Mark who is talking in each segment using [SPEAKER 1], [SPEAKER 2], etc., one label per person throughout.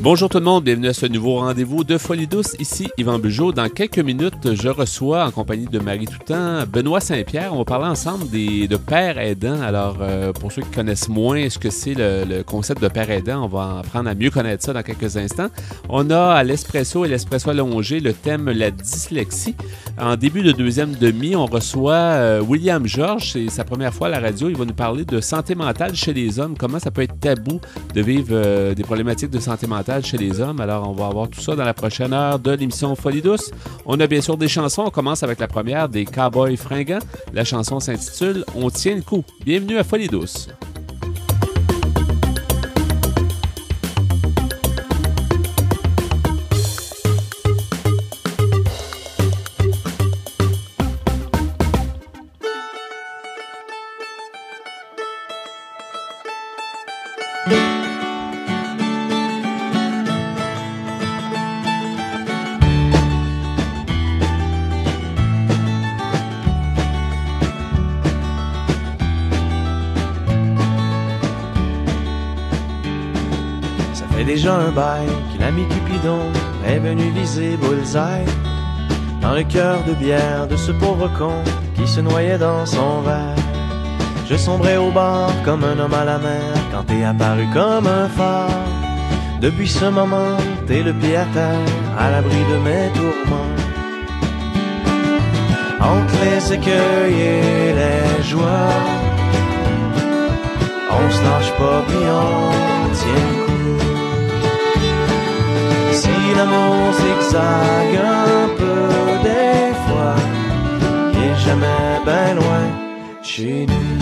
[SPEAKER 1] Bonjour tout le monde, bienvenue à ce nouveau rendez-vous de Folie douce. Ici Yvan Bugeaud. Dans quelques minutes, je reçois en compagnie de Marie Toutan Benoît Saint-Pierre. On va parler ensemble de père aidant. Alors, pour ceux qui connaissent moins ce que c'est le concept de père aidant, on va apprendre à mieux connaître ça dans quelques instants. On a à l'Espresso et l'Espresso allongé le thème la dyslexie. En début de deuxième demi, on reçoit William Georges. C'est sa première fois à la radio. Il va nous parler de santé mentale chez les hommes. Comment ça peut être tabou de vivre des problématiques de santé mentale chez les hommes. Alors, on va avoir tout ça dans la prochaine heure de l'émission Folie douce. On a bien sûr des chansons. On commence avec la première des Cowboys fringants. La chanson s'intitule « On tient le coup ». Bienvenue à Folie douce.
[SPEAKER 2] Déjà un bail que l'ami Cupidon est venu viser bullseye dans le cœur de bière de ce pauvre con qui se noyait dans son verre. Je sombrais au bar comme un homme à la mer quand t'es apparu comme un phare. Depuis ce moment, t'es le pied à terre, à l'abri de mes tourments. Entre les écueils et les joies, on se lâche pas puis on tient le coup. Si l'amour zigzague un peu des fois, il est jamais ben loin chez nous.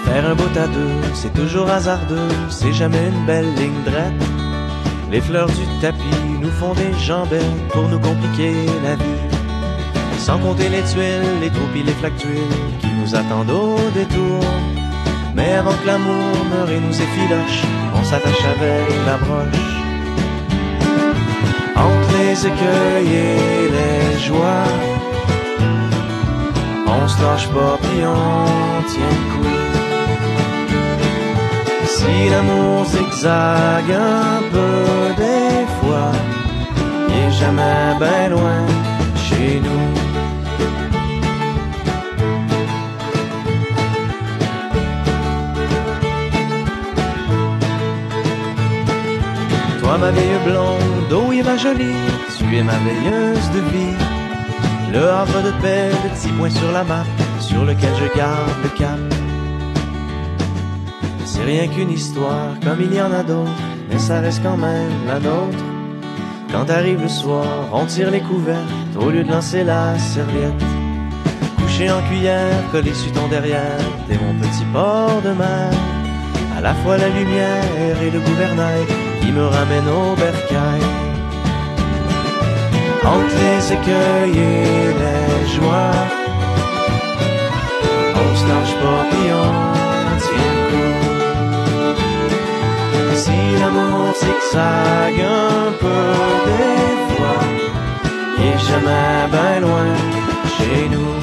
[SPEAKER 2] Faire un bout à deux, c'est toujours hasardeux, c'est jamais une belle ligne droite. Les fleurs du tapis nous font des jambettes pour nous compliquer la vie. Sans compter les tuiles, les trous pis les flaques d'huile qui nous attendent au détour. Mais avant que l'amour meure et nous effiloche, on s'attache avec la broche. Entre les écueils et les joies, on se lâche pas pis on tient le coup. Si l'amour zigzague un peu des fois, il est jamais ben loin chez nous. Toi ma vieille blonde, oh Eva jolie, tu es ma veilleuse de vie. Le havre de paix, le petit point sur la map, sur lequel je garde le cap. C'est rien qu'une histoire, comme il y en a d'autres, mais ça reste quand même la nôtre. Quand arrive le soir, on tire les couvertes, au lieu de lancer la serviette. Couché en cuillère, collé sur ton derrière, t'es mon petit port de mer. À la fois la lumière et le gouvernail, qui me ramène au bercail. Entre les écueils et les joies, on se lâche pas pis on tient le coup. Si l'amour zigzague un peu des fois, il est jamais ben loin chez nous.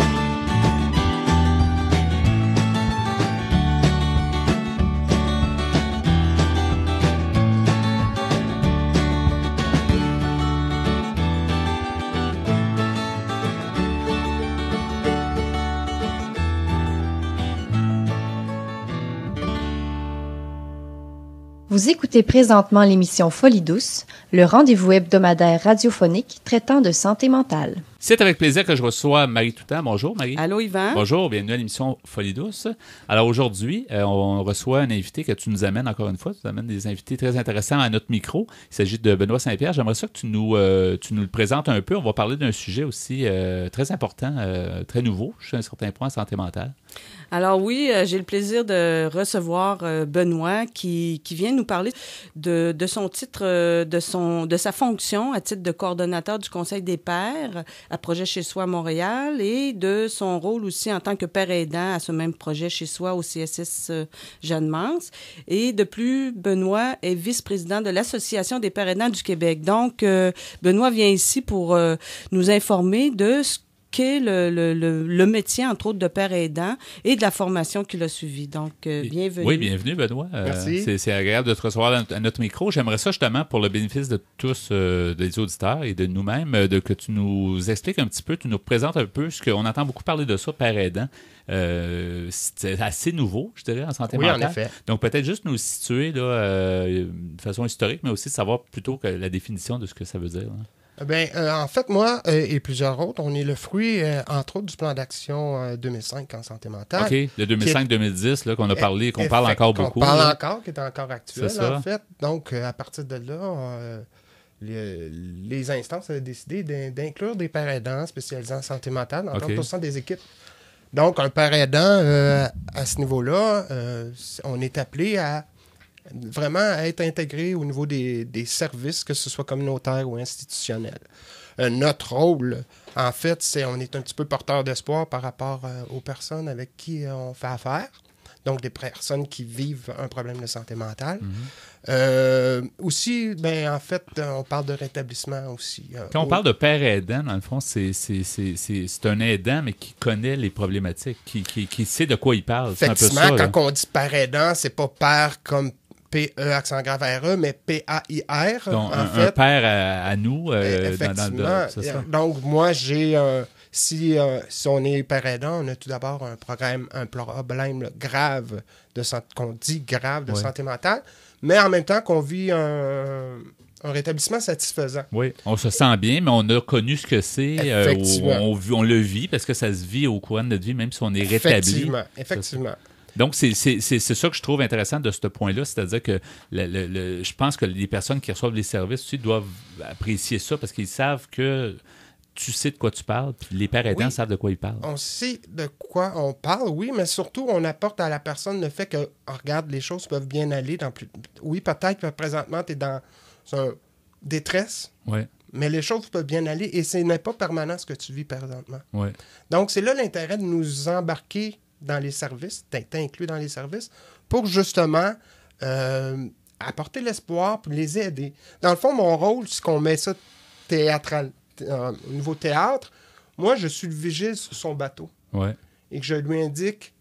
[SPEAKER 3] Vous écoutez présentement l'émission Folie douce, le rendez-vous hebdomadaire radiophonique traitant de santé mentale.
[SPEAKER 1] C'est avec plaisir que je reçois Marie Toutan. Bonjour, Marie.
[SPEAKER 4] Allô, Yvan.
[SPEAKER 1] Bonjour, bienvenue à l'émission Folie douce. Alors aujourd'hui, on reçoit un invité que tu nous amènes encore une fois. Tu nous amènes des invités très intéressants à notre micro. Il s'agit de Benoît Saint-Pierre. J'aimerais ça que tu nous le présentes un peu. On va parler d'un sujet aussi très important, très nouveau, jusqu'à un certain point, santé mentale.
[SPEAKER 4] Alors oui, j'ai le plaisir de recevoir Benoît qui vient nous parler de son titre, de sa fonction à titre de coordonnateur du Conseil des pairs à Projet Chez Soi à Montréal et de son rôle aussi en tant que père aidant à ce même Projet Chez Soi au CSS Jeanne-Mance. Et de plus, Benoît est vice-président de l'Association des pères aidants du Québec. Donc, Benoît vient ici pour nous informer de ce qu'est le métier, entre autres, de père aidant et de la formation qu'il a suivie. Donc, bienvenue.
[SPEAKER 1] Oui, bienvenue, Benoît.
[SPEAKER 5] Merci.
[SPEAKER 1] C'est agréable de te recevoir à notre micro. J'aimerais ça, justement, pour le bénéfice de tous des auditeurs et de nous-mêmes, que tu nous expliques un petit peu, tu nous présentes un peu, ce qu'on entend beaucoup parler de ça, père aidant. C'est assez nouveau, je dirais, en santé mentale.
[SPEAKER 5] Oui, en effet.
[SPEAKER 1] Donc, peut-être juste nous situer là, de façon historique, mais aussi de savoir plutôt que la définition de ce que ça veut dire. Hein.
[SPEAKER 5] En fait, moi et plusieurs autres, on est le fruit, entre autres, du plan d'action 2005 en santé mentale.
[SPEAKER 1] OK, de 2005-2010, là, qu'on a parlé, qu'on parle encore beaucoup.
[SPEAKER 5] Qu'on parle
[SPEAKER 1] là.
[SPEAKER 5] encore, qui est encore actuel, en fait. Donc, à partir de là, les instances avaient décidé d'inclure des pères aidants spécialisés en santé mentale dans 30% des équipes. Donc, un père aidant, à ce niveau-là, on est appelé à vraiment à être intégré au niveau des services, que ce soit communautaire ou institutionnel. Notre rôle, en fait, c'est on est un petit peu porteur d'espoir par rapport aux personnes avec qui on fait affaire. Donc, des personnes qui vivent un problème de santé mentale. Aussi, en fait, on parle de rétablissement aussi.
[SPEAKER 1] Quand on parle de père aidant, dans le fond, c'est un aidant, mais qui connaît les problématiques, qui sait de quoi il parle.
[SPEAKER 5] Effectivement,
[SPEAKER 1] c'est un peu ça,
[SPEAKER 5] quand on dit père aidant, c'est pas père comme P-E, accent grave R-E, mais P-A-I-R.
[SPEAKER 1] Donc,
[SPEAKER 5] en fait.
[SPEAKER 1] Un père à nous,
[SPEAKER 5] effectivement.
[SPEAKER 1] c'est ça.
[SPEAKER 5] Donc, moi, j'ai... Si on est père aidant, on a tout d'abord un problème grave qu'on dit grave de santé mentale, mais en même temps qu'on vit un rétablissement satisfaisant.
[SPEAKER 1] Oui, on se sent bien, mais on a connu ce que c'est. On le vit parce que ça se vit au courant de notre vie, même si on est rétabli.
[SPEAKER 5] Effectivement.
[SPEAKER 1] Donc, c'est ça que je trouve intéressant de ce point-là, c'est-à-dire que je pense que les personnes qui reçoivent les services aussi doivent apprécier ça parce qu'ils savent que tu sais de quoi tu parles, puis les pères aidants savent de quoi ils parlent.
[SPEAKER 5] On sait de quoi on parle, oui, mais surtout, on apporte à la personne le fait que, regarde, les choses peuvent bien aller. Oui, peut-être que présentement, tu es dans une détresse, mais les choses peuvent bien aller et ce n'est pas permanent ce que tu vis présentement.
[SPEAKER 1] Ouais.
[SPEAKER 5] Donc, c'est là l'intérêt de nous embarquer dans les services, d'être inclus dans les services, pour justement apporter l'espoir, pour les aider. Dans le fond, mon rôle, c'est qu'on met ça théâtral. Au niveau théâtre, moi, je suis le vigile sur son bateau.
[SPEAKER 1] Ouais.
[SPEAKER 5] Et que je lui indique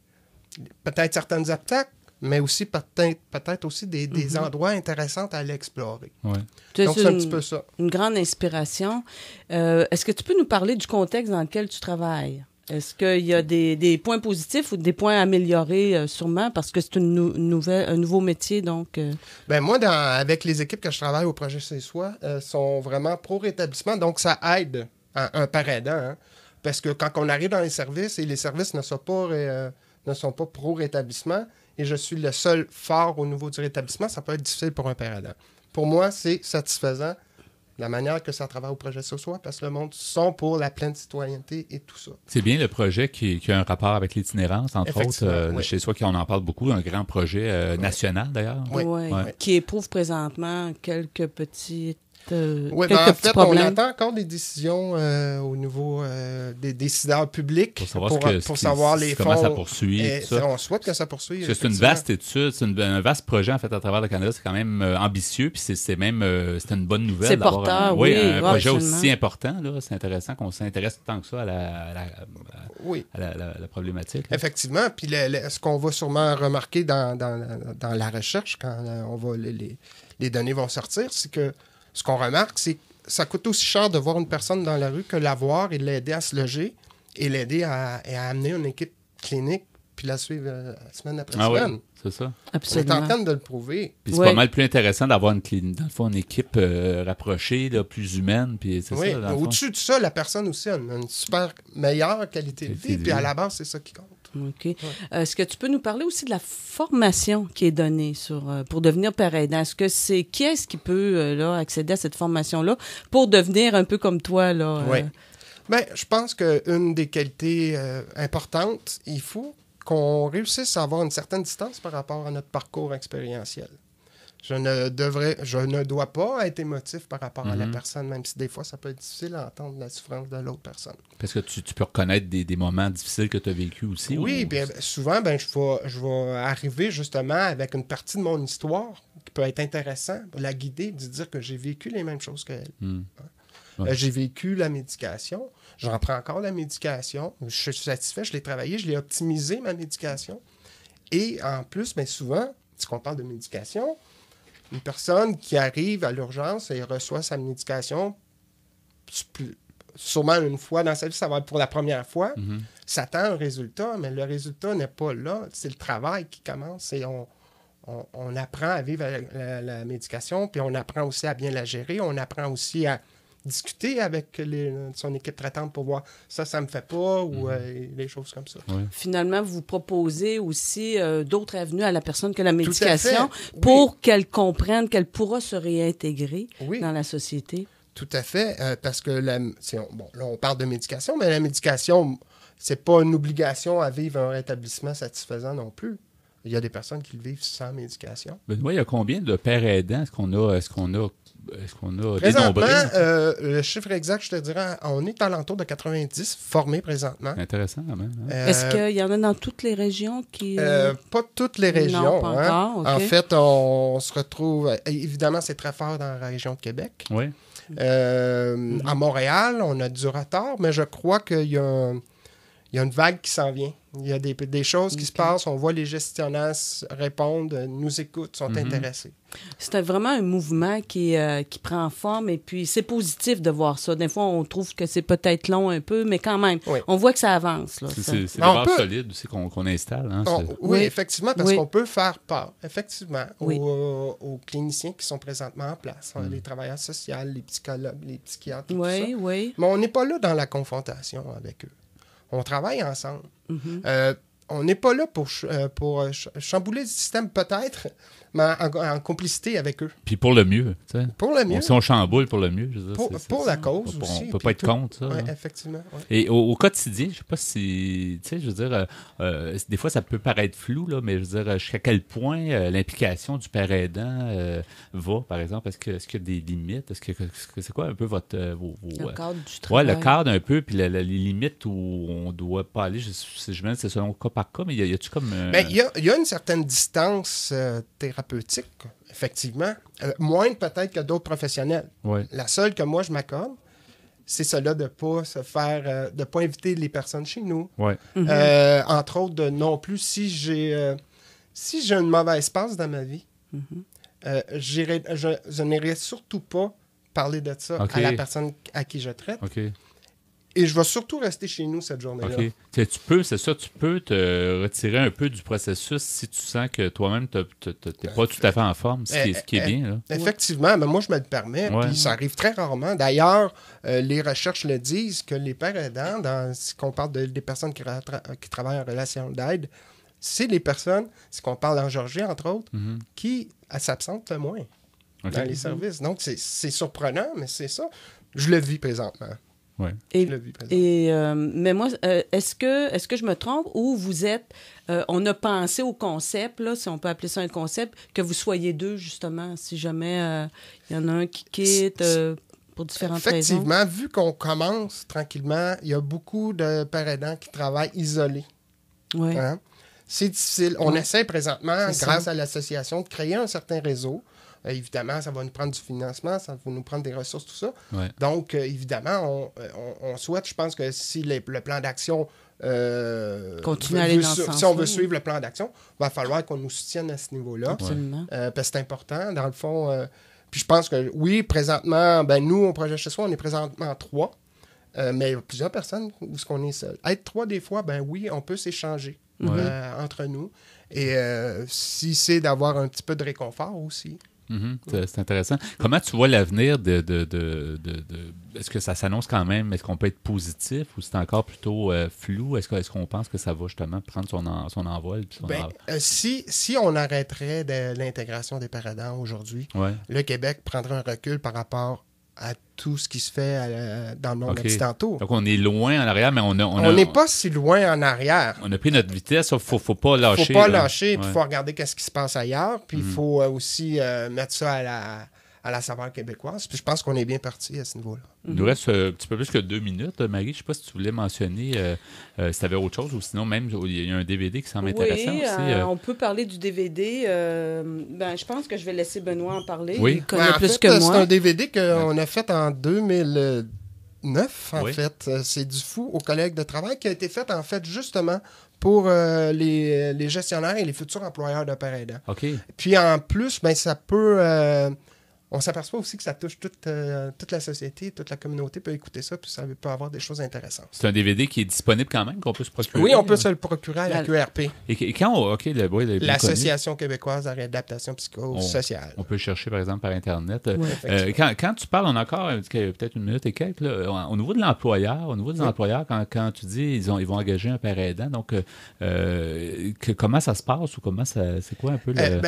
[SPEAKER 5] peut-être certaines obstacles, mais aussi peut-être aussi des endroits intéressants à aller explorer.
[SPEAKER 1] Ouais.
[SPEAKER 5] Donc, c'est un petit peu ça.
[SPEAKER 4] Une grande inspiration. Est-ce que tu peux nous parler du contexte dans lequel tu travailles? Est-ce qu'il y a des points positifs ou des points à améliorer sûrement parce que c'est un nouveau métier, donc...
[SPEAKER 5] Moi, avec les équipes que je travaille au Projet Chez Soi, sont vraiment pro-rétablissement, donc ça aide un père aidant, hein, parce que quand on arrive dans les services et les services ne sont pas pro-rétablissement et je suis le seul fort au niveau du rétablissement, ça peut être difficile pour un père aidant. Pour moi, c'est satisfaisant la manière que ça travaille au Projet Chez Soi, parce que le monde sont pour la pleine citoyenneté et tout ça.
[SPEAKER 1] C'est bien le projet qui a un rapport avec l'itinérance, entre autres,
[SPEAKER 5] oui.
[SPEAKER 1] Chez Soi, qui on en parle beaucoup, un grand projet national d'ailleurs.
[SPEAKER 5] Oui.
[SPEAKER 4] Qui éprouve présentement quelques petites
[SPEAKER 5] en fait, on attend encore des décisions au niveau des décideurs publics pour savoir les fonds.
[SPEAKER 1] Comment ça poursuit.
[SPEAKER 5] On souhaite que ça poursuive.
[SPEAKER 1] C'est une vaste étude, un vaste projet en fait à travers le Canada. C'est quand même ambitieux, puis c'est une bonne nouvelle.
[SPEAKER 4] C'est porteur,
[SPEAKER 1] un projet
[SPEAKER 4] absolument.
[SPEAKER 1] aussi important. Là, c'est intéressant qu'on s'intéresse tant que ça à la problématique.
[SPEAKER 5] Là. Effectivement, puis ce qu'on va sûrement remarquer dans la recherche, quand les données vont sortir, c'est que ce qu'on remarque, c'est que ça coûte aussi cher de voir une personne dans la rue que la voir et l'aider à se loger et l'aider à amener une équipe clinique puis la suivre semaine après semaine.
[SPEAKER 1] Oui, c'est ça.
[SPEAKER 4] Absolument.
[SPEAKER 5] On est en train de le prouver.
[SPEAKER 1] Puis c'est pas mal plus intéressant d'avoir une équipe rapprochée, là, plus humaine. Puis c'est ça,
[SPEAKER 5] au-dessus de ça, la personne aussi a une super meilleure qualité de vie. Puis à la base, c'est ça qui compte.
[SPEAKER 4] OK. Ouais. Est-ce que tu peux nous parler aussi de la formation qui est donnée pour devenir père aidant? Qui est-ce qui peut accéder à cette formation-là pour devenir un peu comme toi?
[SPEAKER 5] Oui. Je pense qu'une des qualités importantes, il faut qu'on réussisse à avoir une certaine distance par rapport à notre parcours expérientiel. Je ne dois pas être émotif par rapport à la
[SPEAKER 1] Mm-hmm.
[SPEAKER 5] personne, même si des fois, ça peut être difficile à entendre la souffrance de l'autre personne.
[SPEAKER 1] Parce que tu peux reconnaître des moments difficiles que tu as vécu aussi.
[SPEAKER 5] Oui, bien, souvent, je vais arriver justement avec une partie de mon histoire qui peut être intéressant, la guider, de dire que j'ai vécu les mêmes choses qu'elle.
[SPEAKER 1] Ouais.
[SPEAKER 5] J'ai vécu la médication, j'en prends encore la médication, je suis satisfait, je l'ai travaillé, je l'ai optimisé, ma médication. Et en plus, bien souvent, si on parle de médication, une personne qui arrive à l'urgence et reçoit sa médication, sûrement une fois dans sa vie, ça va être pour la première fois, s'attend à un résultat, mais le résultat n'est pas là. C'est le travail qui commence et on apprend à vivre avec la médication, puis on apprend aussi à bien la gérer, on apprend aussi à discuter avec son équipe traitante pour voir ça me fait pas, ou des choses comme ça.
[SPEAKER 1] Ouais.
[SPEAKER 4] Finalement, vous proposez aussi d'autres avenues à la personne que la médication
[SPEAKER 5] oui.
[SPEAKER 4] pour qu'elle comprenne qu'elle pourra se réintégrer dans la société.
[SPEAKER 5] Tout à fait, parce que là, on parle de médication, mais la médication, c'est pas une obligation à vivre un rétablissement satisfaisant non plus. Il y a des personnes qui le vivent sans médication.
[SPEAKER 1] Benoît, il y a combien de pères aidants? Est-ce qu'on a
[SPEAKER 5] Présentement,
[SPEAKER 1] dénombré?
[SPEAKER 5] Le chiffre exact, je te dirais, on est à l'entour de 90 formés présentement.
[SPEAKER 1] Intéressant quand même. Hein?
[SPEAKER 4] Est-ce qu'il y en a dans toutes les régions qui...
[SPEAKER 5] Pas toutes les régions.
[SPEAKER 4] Non, pas encore.
[SPEAKER 5] En
[SPEAKER 4] OK.
[SPEAKER 5] fait, on se retrouve... Évidemment, c'est très fort dans la région de Québec.
[SPEAKER 1] Oui.
[SPEAKER 5] À Montréal, on a du retard, mais je crois qu'il y a une vague qui s'en vient. Il y a des choses qui se passent. On voit les gestionnaires répondre, nous écoutent, sont intéressés.
[SPEAKER 4] C'est vraiment un mouvement qui prend forme et puis c'est positif de voir ça. Des fois, on trouve que c'est peut-être long un peu, mais quand même, on voit que ça avance. Là,
[SPEAKER 1] c'est des bases solides aussi qu'on installe. Hein,
[SPEAKER 5] oui, effectivement, parce qu'on peut faire part, effectivement,
[SPEAKER 4] Oui.
[SPEAKER 5] aux cliniciens qui sont présentement en place, les travailleurs sociaux, les psychologues, les psychiatres, tout ça.
[SPEAKER 4] Oui.
[SPEAKER 5] Mais on n'est pas là dans la confrontation avec eux. On travaille ensemble. On n'est pas là pour chambouler le système, peut-être, mais en complicité avec eux.
[SPEAKER 1] Puis pour le mieux. T'sais.
[SPEAKER 5] Pour le mieux.
[SPEAKER 1] Si on chamboule pour le mieux. Je veux dire,
[SPEAKER 5] pour la cause
[SPEAKER 1] on
[SPEAKER 5] aussi.
[SPEAKER 1] On peut pas être contre ça.
[SPEAKER 5] Oui,
[SPEAKER 1] hein.
[SPEAKER 5] effectivement. Ouais.
[SPEAKER 1] Et au quotidien, je sais pas si, tu sais, je veux dire, des fois ça peut paraître flou, là, mais je veux dire, jusqu'à quel point l'implication du père aidant va, par exemple, est-ce qu'il y a des limites? Est-ce que c'est quoi un peu votre...
[SPEAKER 4] le cadre du travail.
[SPEAKER 1] Oui, le cadre un peu, puis les limites où on doit pas aller, je me demande, c'est selon cas par cas, mais y a-tu comme...
[SPEAKER 5] Il y a une certaine distance thérapeutique, effectivement. Moindre peut-être que d'autres professionnels.
[SPEAKER 1] Ouais.
[SPEAKER 5] La seule que moi je m'accorde, c'est cela de pas se faire, de pas inviter les personnes chez nous.
[SPEAKER 1] Ouais.
[SPEAKER 5] Entre autres, non plus, si j'ai une mauvaise passe dans ma vie, je n'irai surtout pas parler de ça à la personne à qui je traite.
[SPEAKER 1] OK.
[SPEAKER 5] Et je vais surtout rester chez nous cette journée-là.
[SPEAKER 1] OK. Tu peux te retirer un peu du processus si tu sens que toi-même, tu n'es pas tout à fait en forme, ce qui est bien. Là.
[SPEAKER 5] Effectivement, mais moi, je me le permets, puis ça arrive très rarement. D'ailleurs, les recherches le disent que les pères aidants, si on parle des personnes qui travaillent en relation d'aide, c'est les personnes, si on parle en Georgie, entre autres, qui s'absentent le moins dans les services. Donc, c'est surprenant, mais c'est ça. Je le vis présentement.
[SPEAKER 1] Ouais.
[SPEAKER 4] Mais moi, est-ce que je me trompe ou vous êtes... on a pensé au concept, là, si on peut appeler ça un concept, que vous soyez deux, justement, si jamais il y en a un qui quitte pour différentes raisons.
[SPEAKER 5] Effectivement, vu qu'on commence tranquillement, il y a beaucoup de pères aidants qui travaillent isolés.
[SPEAKER 4] Oui.
[SPEAKER 5] Hein? C'est difficile. On essaie présentement, grâce à l'association, de créer un certain réseau. Évidemment, ça va nous prendre du financement, ça va nous prendre des ressources, tout ça.
[SPEAKER 1] Ouais.
[SPEAKER 5] Donc, évidemment, on souhaite, je pense que si le plan d'action...
[SPEAKER 4] continue à aller dans ce sens.
[SPEAKER 5] Si on veut suivre le plan d'action, il va falloir qu'on nous soutienne à ce niveau-là.
[SPEAKER 4] Absolument.
[SPEAKER 5] Parce que c'est important, dans le fond. Puis je pense que, oui, présentement, nous, au projet Chez Soi, on est présentement 3. Mais plusieurs personnes où est-ce qu'on est seul. Être 3, des fois, oui, on peut s'échanger entre nous. Et si c'est d'avoir un petit peu de réconfort aussi.
[SPEAKER 1] C'est intéressant. Comment tu vois l'avenir est-ce que ça s'annonce quand même? Est-ce qu'on peut être positif ou c'est encore plutôt flou? Est-ce qu'on pense que ça va justement prendre son envol?
[SPEAKER 5] Si on arrêterait de l'intégration des pères aidants aujourd'hui, le Québec prendrait un recul par rapport à tout ce qui se fait dans le monde occidental.
[SPEAKER 1] Donc, on est loin en arrière, mais on
[SPEAKER 5] n'est pas si loin en arrière.
[SPEAKER 1] On a pris notre vitesse, il ne faut pas lâcher.
[SPEAKER 5] Il ne faut pas lâcher, puis il faut regarder ce qui se passe ailleurs, puis il faut aussi mettre ça à la saveur québécoise. Puis je pense qu'on est bien parti à ce niveau-là.
[SPEAKER 1] Il nous reste un petit peu plus que 2 minutes. Marie, je ne sais pas si tu voulais mentionner si tu avais autre chose ou sinon même il y a un DVD qui semble intéressant aussi.
[SPEAKER 4] On peut parler du DVD. Je pense que je vais laisser Benoît en parler.
[SPEAKER 1] Oui.
[SPEAKER 4] Il connaît plus que moi.
[SPEAKER 5] C'est un DVD qu'on a fait en 2009, en fait. C'est du fou aux collègues de travail qui a été fait, en fait, justement pour les gestionnaires et les futurs employeurs de père aidant.
[SPEAKER 1] OK.
[SPEAKER 5] Puis en plus, ça peut... on s'aperçoit aussi que ça touche toute la société, toute la communauté peut écouter ça, puis ça peut avoir des choses intéressantes.
[SPEAKER 1] C'est un DVD qui est disponible quand même, qu'on peut se procurer?
[SPEAKER 5] Oui, on peut se le procurer à la QRP.
[SPEAKER 1] Et quand
[SPEAKER 5] l'Association québécoise de réadaptation psychosociale.
[SPEAKER 1] On peut chercher, par exemple, par Internet.
[SPEAKER 5] Oui,
[SPEAKER 1] quand tu parles, on a encore peut-être 1 minute et quelques, là, au niveau de l'employeur, employeurs, quand tu dis ils vont engager un père aidant, donc comment ça se passe ou c'est quoi un peu le...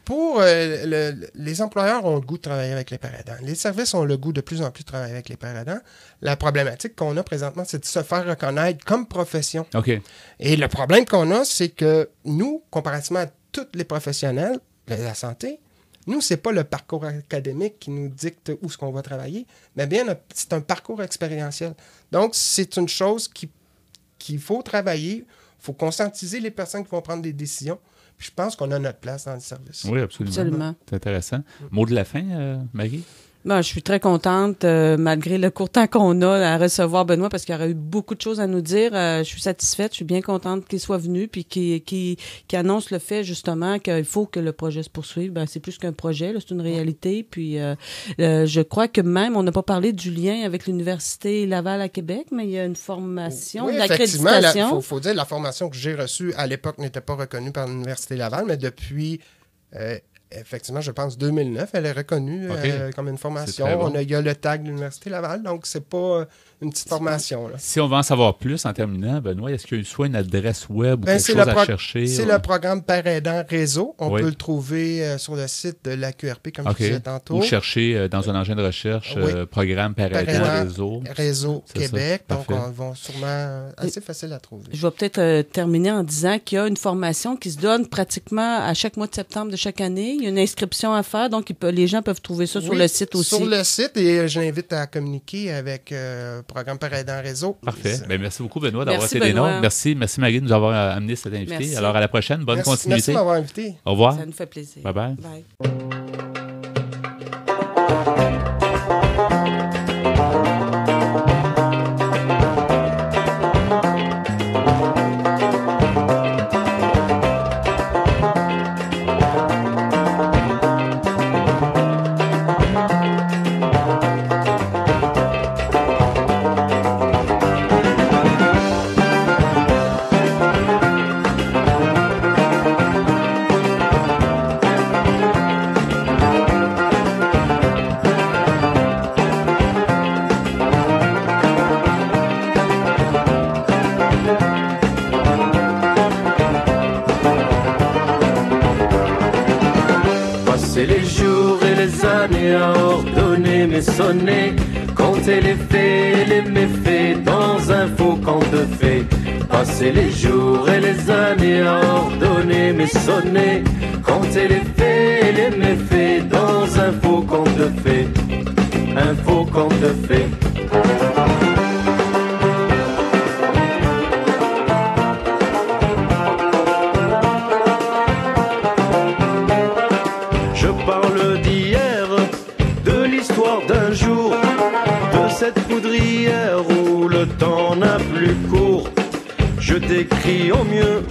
[SPEAKER 5] Pour les employeurs ont le goût de travailler avec les pères aidants. Les services ont le goût de plus en plus de travailler avec les pères aidants. La problématique qu'on a présentement, c'est de se faire reconnaître comme profession.
[SPEAKER 1] OK.
[SPEAKER 5] Et le problème qu'on a, c'est que nous, comparativement à tous les professionnels de la santé, nous, c'est pas le parcours académique qui nous dicte où est-ce qu'on va travailler, mais bien, c'est un parcours expérientiel. Donc, c'est une chose qu'il faut travailler. Il faut conscientiser les personnes qui vont prendre des décisions. Puis je pense qu'on a notre place dans le service.
[SPEAKER 1] Oui, absolument. C'est intéressant. Mot de la fin, Marie?
[SPEAKER 4] Je suis très contente, malgré le court temps qu'on a à recevoir Benoît, parce qu'il y aurait eu beaucoup de choses à nous dire. Je suis satisfaite, je suis bien contente qu'il soit venu, puis qu'il annonce le fait, justement, qu'il faut que le projet se poursuive. C'est plus qu'un projet, là, c'est une réalité. Puis je crois que même, on n'a pas parlé du lien avec l'Université Laval à Québec, mais il y a une formation d'accréditation.
[SPEAKER 5] Il faut dire, la formation que j'ai reçue à l'époque n'était pas reconnue par l'Université Laval, mais depuis... effectivement, je pense 2009, elle est reconnue comme une formation.
[SPEAKER 1] Bon.
[SPEAKER 5] Il y a le tag de l'Université Laval, donc c'est pas une petite formation. Là.
[SPEAKER 1] Si on veut en savoir plus en terminant, Benoît, est-ce qu'il y a soit une adresse web ou quelque chose à chercher?
[SPEAKER 5] C'est le programme Père aidant réseau. On peut le trouver sur le site de la QRP, comme je disais tantôt.
[SPEAKER 1] Ou chercher dans un engin de recherche programme Père aidant réseau
[SPEAKER 5] Québec.
[SPEAKER 1] Ça.
[SPEAKER 5] Donc, on va sûrement assez facile à trouver.
[SPEAKER 4] Je vais peut-être terminer en disant qu'il y a une formation qui se donne pratiquement à chaque mois de septembre de chaque année. Il y a une inscription à faire, donc les gens peuvent trouver ça sur le site aussi.
[SPEAKER 5] Sur le site, et je l'invite à communiquer avec programme Père aidant réseau.
[SPEAKER 1] Parfait. Merci beaucoup, Benoît, d'avoir été des nôtres. Merci, Marie, de nous avoir amené cet invité. Merci. Alors, à la prochaine. Bonne continuité.
[SPEAKER 5] Merci de m'avoir invité.
[SPEAKER 1] Au revoir.
[SPEAKER 4] Ça nous fait plaisir.
[SPEAKER 1] Bye-bye.
[SPEAKER 4] Bye.
[SPEAKER 2] Sonner, compter les faits et les méfaits dans un faux conte de fées. Passer les jours et les années à ordonner, mais sonner, compter les faits et les méfaits dans un faux conte de fées. Un faux conte de fées. Je parle d'hier, de l'histoire d'un jour, de cette poudrière où le temps n'a plus cours. Je décris au mieux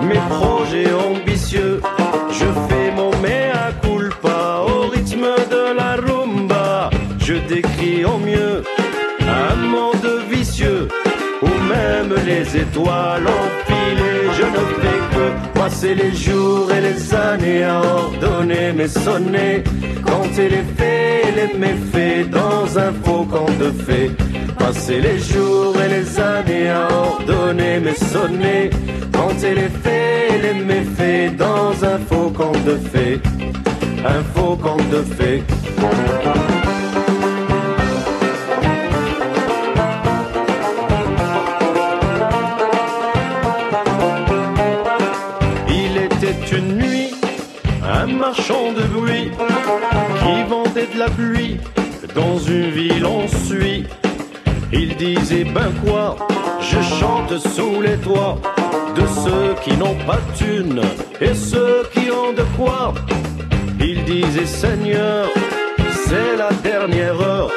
[SPEAKER 2] mes projets ambitieux. Je fais mon mea culpa au rythme de la rumba. Je décris au mieux un monde vicieux où même les étoiles empilées. Je ne fais que passer les jours et les années à ordonner, mais sonner, compter les faits et les méfaits dans un faux conte de fées. Passer les jours et les années à ordonner, mais sonner, compter les faits et les méfaits dans un faux conte de fées. Un faux conte de fées. était une nuit un marchand de bruit qui vendait de la pluie dans une ville en suie. Il disait ben quoi, je chante sous les toits de ceux qui n'ont pas de thunes et ceux qui ont de quoi. Il disait Seigneur, c'est la dernière heure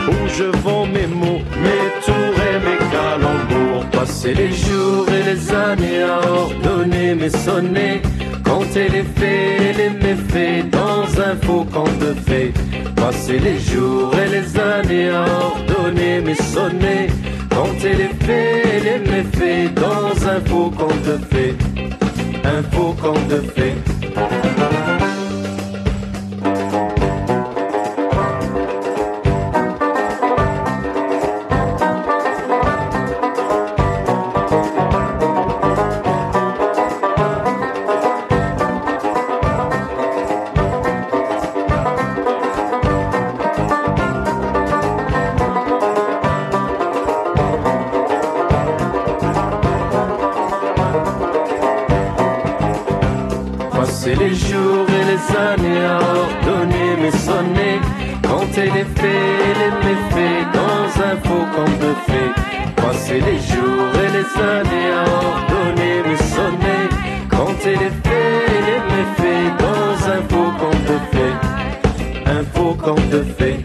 [SPEAKER 2] où je vends mes mots, mes tours et mes calembours. Passer les jours et les années à ordonner mes sonnets, compter les faits, les méfaits dans un faux conte de fées. Passer les jours et les années à ordonner mes sonnets, compter les faits, les méfaits dans un faux conte de fées. Un faux conte de fées. Passer les jours et les années à ordonner mes sonnets, compter les faits, les méfaits dans un faux conte de fées. Passer les jours et les années à ordonner mes sonnets, compter les faits, les méfaits dans un faux conte de fées. Un faux conte de fées.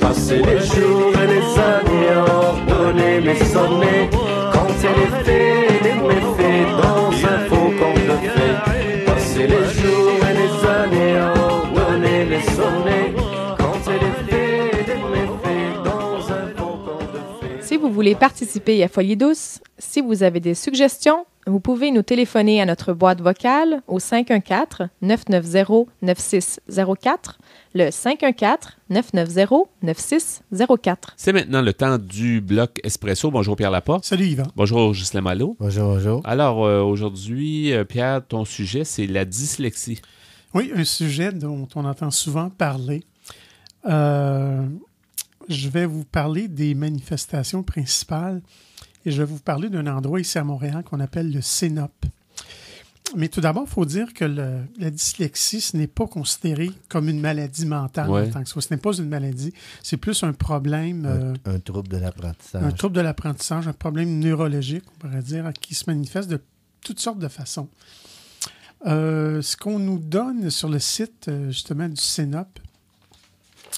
[SPEAKER 2] Passer les jours et les années à ordonner mes sonnets, compter les faits, les méfaits dans un faux conte de fées. Passer les jours et les années à ordonner les sonnets, compter les faits, les méfaits dans un faux conte de fées.
[SPEAKER 3] Si vous voulez participer à Folie douce, si vous avez des suggestions, vous pouvez nous téléphoner à notre boîte vocale au 514-990-9604, le 514-990-9604.
[SPEAKER 1] C'est maintenant le temps du bloc Espresso. Bonjour Pierre Laporte.
[SPEAKER 6] Salut Yvan.
[SPEAKER 1] Bonjour Ghislain Malo.
[SPEAKER 7] Bonjour, bonjour.
[SPEAKER 1] Alors, aujourd'hui, Pierre, ton sujet, c'est la dyslexie.
[SPEAKER 6] Oui, un sujet dont on entend souvent parler. Je vais vous parler des manifestations principales et je vais vous parler d'un endroit ici à Montréal qu'on appelle le CENOP. Mais tout d'abord, il faut dire que la dyslexie, ce n'est pas considéré comme une maladie mentale en tant que ça. Ce n'est pas une maladie, c'est plus un problème...
[SPEAKER 7] Un trouble de l'apprentissage.
[SPEAKER 6] Un trouble de l'apprentissage, un problème neurologique, on pourrait dire, qui se manifeste de toutes sortes de façons. Ce qu'on nous donne sur le site, justement, du CENOP,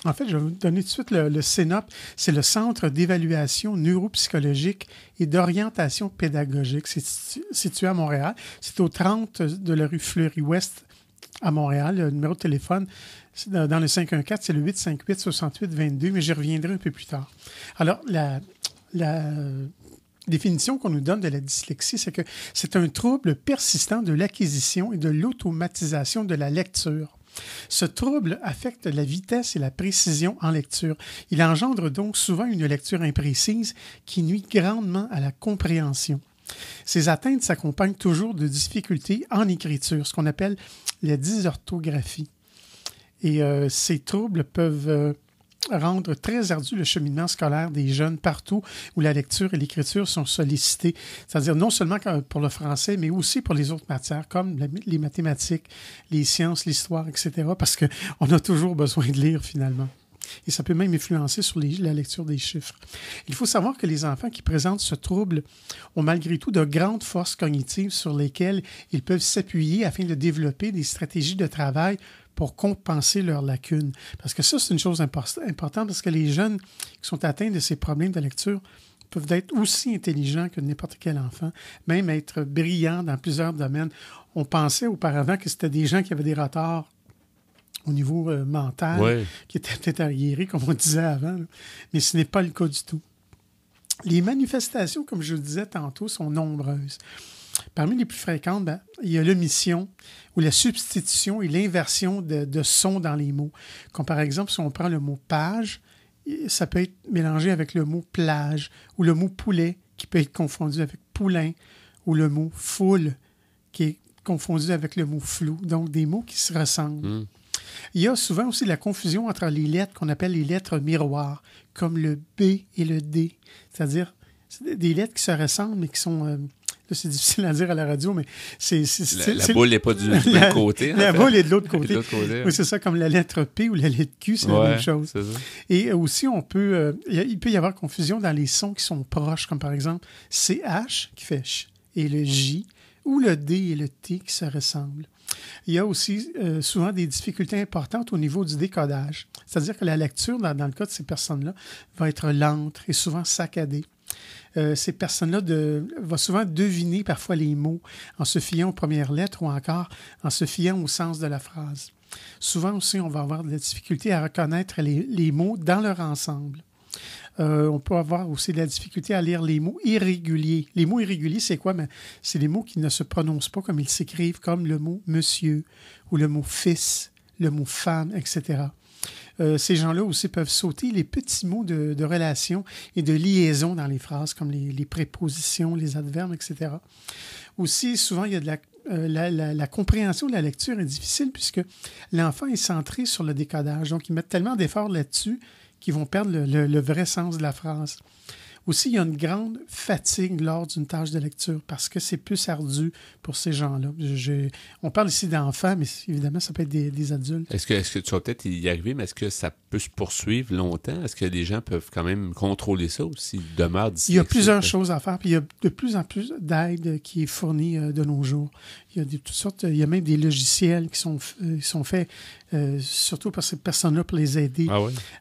[SPEAKER 6] en fait, je vais vous donner tout de suite le CENOP, c'est le Centre d'évaluation neuropsychologique et d'orientation pédagogique. C'est situé à Montréal. C'est au 30 de la rue Fleury-Ouest à Montréal. Le numéro de téléphone, c'est dans le 514, c'est le 858-6822, mais j'y reviendrai un peu plus tard. Alors, la définition qu'on nous donne de la dyslexie, c'est que c'est un trouble persistant de l'acquisition et de l'automatisation de la lecture. Ce trouble affecte la vitesse et la précision en lecture. Il engendre donc souvent une lecture imprécise qui nuit grandement à la compréhension. Ces atteintes s'accompagnent toujours de difficultés en écriture, ce qu'on appelle la dysorthographie. Et ces troubles peuvent rendre très ardu le cheminement scolaire des jeunes partout où la lecture et l'écriture sont sollicitées. C'est-à-dire non seulement pour le français, mais aussi pour les autres matières, comme les mathématiques, les sciences, l'histoire, etc., parce qu'on a toujours besoin de lire finalement. Et ça peut même influencer sur la lecture des chiffres. Il faut savoir que les enfants qui présentent ce trouble ont malgré tout de grandes forces cognitives sur lesquelles ils peuvent s'appuyer afin de développer des stratégies de travail pour compenser leurs lacunes. Parce que ça, c'est une chose importante parce que les jeunes qui sont atteints de ces problèmes de lecture peuvent être aussi intelligents que n'importe quel enfant, même être brillants dans plusieurs domaines. On pensait auparavant que c'était des gens qui avaient des retards au niveau mental, qui étaient peut-être arriérés, comme on disait avant, là. Mais ce n'est pas le cas du tout. Les manifestations, comme je le disais tantôt, sont nombreuses. Parmi les plus fréquentes, il y a l'omission ou la substitution et l'inversion de sons dans les mots. Comme par exemple, si on prend le mot « page », ça peut être mélangé avec le mot « plage » ou le mot « poulet » qui peut être confondu avec « poulain » ou le mot « foule » qui est confondu avec le mot « flou ». Donc, des mots qui se ressemblent. Il y a souvent aussi la confusion entre les lettres qu'on appelle les lettres miroirs, comme le B et le D, c'est-à-dire des lettres qui se ressemblent mais qui sont Là, c'est difficile à dire à la radio, mais
[SPEAKER 1] la boule n'est pas du même côté.
[SPEAKER 6] La boule est de l'autre côté.
[SPEAKER 1] Ouais.
[SPEAKER 6] Oui, c'est ça, comme la lettre P ou la lettre Q, c'est la même chose. C'est ça. Et aussi, il peut y avoir confusion dans les sons qui sont proches, comme par exemple CH qui fait ch et le J, ou le D et le T qui se ressemblent. Il y a aussi souvent des difficultés importantes au niveau du décodage. C'est-à-dire que la lecture, dans le cas de ces personnes-là, va être lente et souvent saccadée. Ces personnes-là vont souvent deviner parfois les mots en se fiant aux premières lettres ou encore en se fiant au sens de la phrase. Souvent aussi, on va avoir de la difficulté à reconnaître les mots dans leur ensemble. On peut avoir aussi de la difficulté à lire les mots irréguliers. Les mots irréguliers, c'est quoi? C'est les mots qui ne se prononcent pas comme ils s'écrivent, comme le mot « monsieur » ou le mot « fils », le mot « femme », etc. Ces gens-là aussi peuvent sauter les petits mots de relation et de liaison dans les phrases, comme les prépositions, les adverbes, etc. Aussi, souvent, il y a la compréhension de la lecture est difficile puisque l'enfant est centré sur le décodage. Donc, ils mettent tellement d'efforts là-dessus qu'ils vont perdre le vrai sens de la phrase. Aussi, il y a une grande fatigue lors d'une tâche de lecture parce que c'est plus ardu pour ces gens-là. On parle ici d'enfants, mais évidemment, ça peut être des adultes.
[SPEAKER 1] Est-ce que tu vas peut-être y arriver, mais est-ce que ça peut se poursuivre longtemps? Est-ce que les gens peuvent quand même contrôler ça ou s'ils demeurent dyslexiques?
[SPEAKER 6] Il y a plusieurs choses à faire, puis il y a de plus en plus d'aide qui est fournie de nos jours. Il y a toutes sortes, il y a même des logiciels qui sont faits surtout par ces personnes-là pour les aider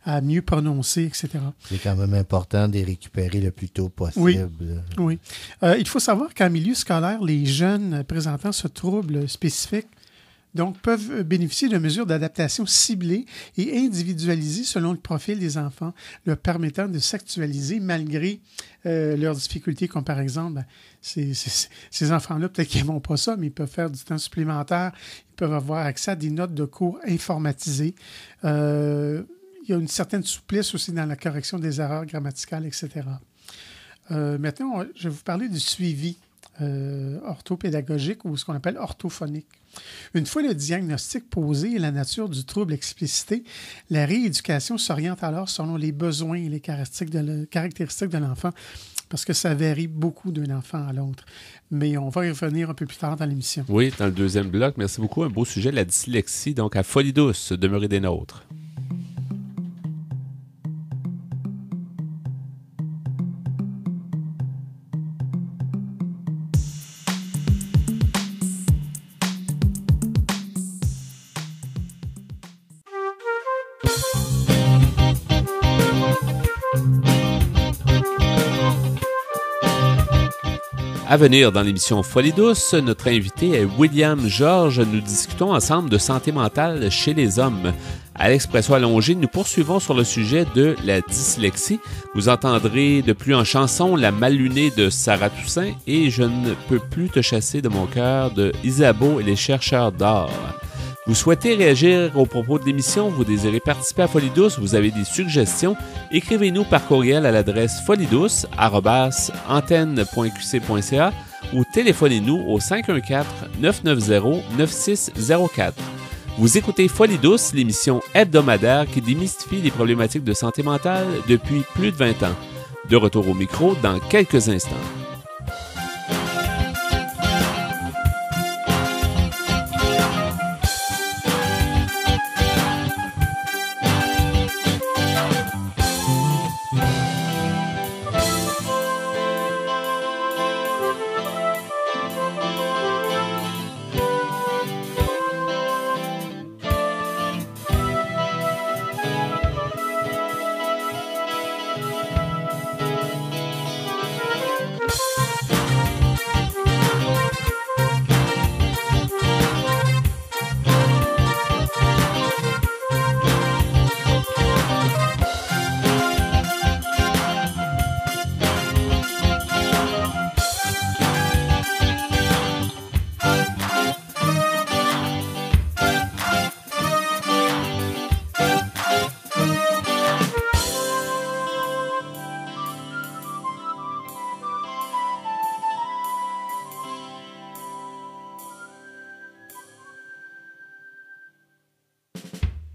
[SPEAKER 6] à mieux prononcer, etc.
[SPEAKER 7] C'est quand même important de les récupérer le plus tôt possible.
[SPEAKER 6] Oui. Il faut savoir qu'en milieu scolaire, les jeunes présentant ce trouble spécifique peuvent bénéficier de mesures d'adaptation ciblées et individualisées selon le profil des enfants, leur permettant de s'actualiser malgré leurs difficultés, comme par exemple, ces enfants-là, peut-être qu'ils n'aiment pas ça, mais ils peuvent faire du temps supplémentaire, ils peuvent avoir accès à des notes de cours informatisées. Il y a une certaine souplesse aussi dans la correction des erreurs grammaticales, etc. Maintenant, je vais vous parler du suivi orthopédagogique ou ce qu'on appelle orthophonique. Une fois le diagnostic posé et la nature du trouble explicitée, la rééducation s'oriente alors selon les besoins et les caractéristiques de l'enfant, parce que ça varie beaucoup d'un enfant à l'autre. Mais on va y revenir un peu plus tard dans l'émission.
[SPEAKER 1] Oui, dans le deuxième bloc. Merci beaucoup. Un beau sujet, la dyslexie. Donc, à Folie douce, demeurez des nôtres. À venir dans l'émission Folie douce, notre invité est William Georges. Nous discutons ensemble de santé mentale chez les hommes. À l'Expresso allongé, nous poursuivons sur le sujet de la dyslexie. Vous entendrez de plus en chanson La Mal-lunée de Sarah Toussaint et Je ne peux plus te chasser de mon cœur de Isabeau et les chercheurs d'or. Vous souhaitez réagir aux propos de l'émission, vous désirez participer à Folie douce, vous avez des suggestions, écrivez-nous par courriel à l'adresse foliedouce@antenne.qc.ca ou téléphonez-nous au 514-990-9604. Vous écoutez Folie douce, l'émission hebdomadaire qui démystifie les problématiques de santé mentale depuis plus de 20 ans. De retour au micro dans quelques instants.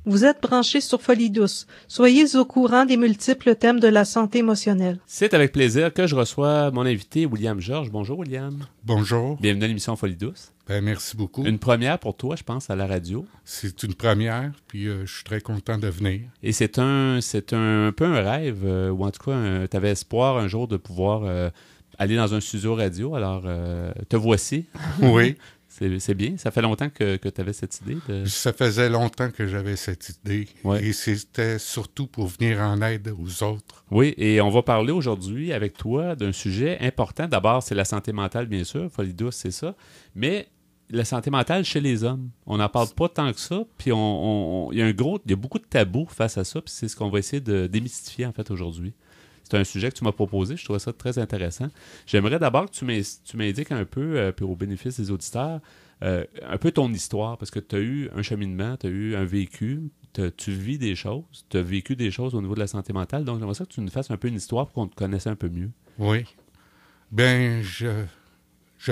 [SPEAKER 8] Vous êtes branchés sur Folie douce. Soyez au courant des multiples thèmes de la santé émotionnelle.
[SPEAKER 1] C'est avec plaisir que je reçois mon invité, William Georges. Bonjour, William.
[SPEAKER 9] Bonjour.
[SPEAKER 1] Bienvenue à l'émission Folie douce.
[SPEAKER 9] Merci beaucoup.
[SPEAKER 1] Une première pour toi, je pense, à la radio.
[SPEAKER 9] C'est une première, puis je suis très content de venir.
[SPEAKER 1] Et c'est un peu un rêve, ou en tout cas, tu avais espoir un jour de pouvoir aller dans un studio radio. Alors, te voici.
[SPEAKER 9] Oui.
[SPEAKER 1] C'est bien. Ça fait longtemps que tu avais cette idée?
[SPEAKER 9] Ça faisait longtemps que j'avais cette idée.
[SPEAKER 1] Ouais.
[SPEAKER 9] Et c'était surtout pour venir en aide aux autres.
[SPEAKER 1] Oui, et on va parler aujourd'hui avec toi d'un sujet important. D'abord, c'est la santé mentale, bien sûr. Folie douce, c'est ça. Mais la santé mentale chez les hommes, on n'en parle pas tant que ça. Puis il y a beaucoup de tabous face à ça. Puis c'est ce qu'on va essayer de démystifier, en fait, aujourd'hui. C'est un sujet que tu m'as proposé. Je trouvais ça très intéressant. J'aimerais d'abord que tu m'indiques un peu, puis au bénéfice des auditeurs, un peu ton histoire, parce que tu as eu un cheminement, tu as eu un vécu, tu vis des choses, tu as vécu des choses au niveau de la santé mentale. Donc, j'aimerais ça que tu nous fasses un peu une histoire pour qu'on te connaisse un peu mieux.
[SPEAKER 9] Oui. Ben, je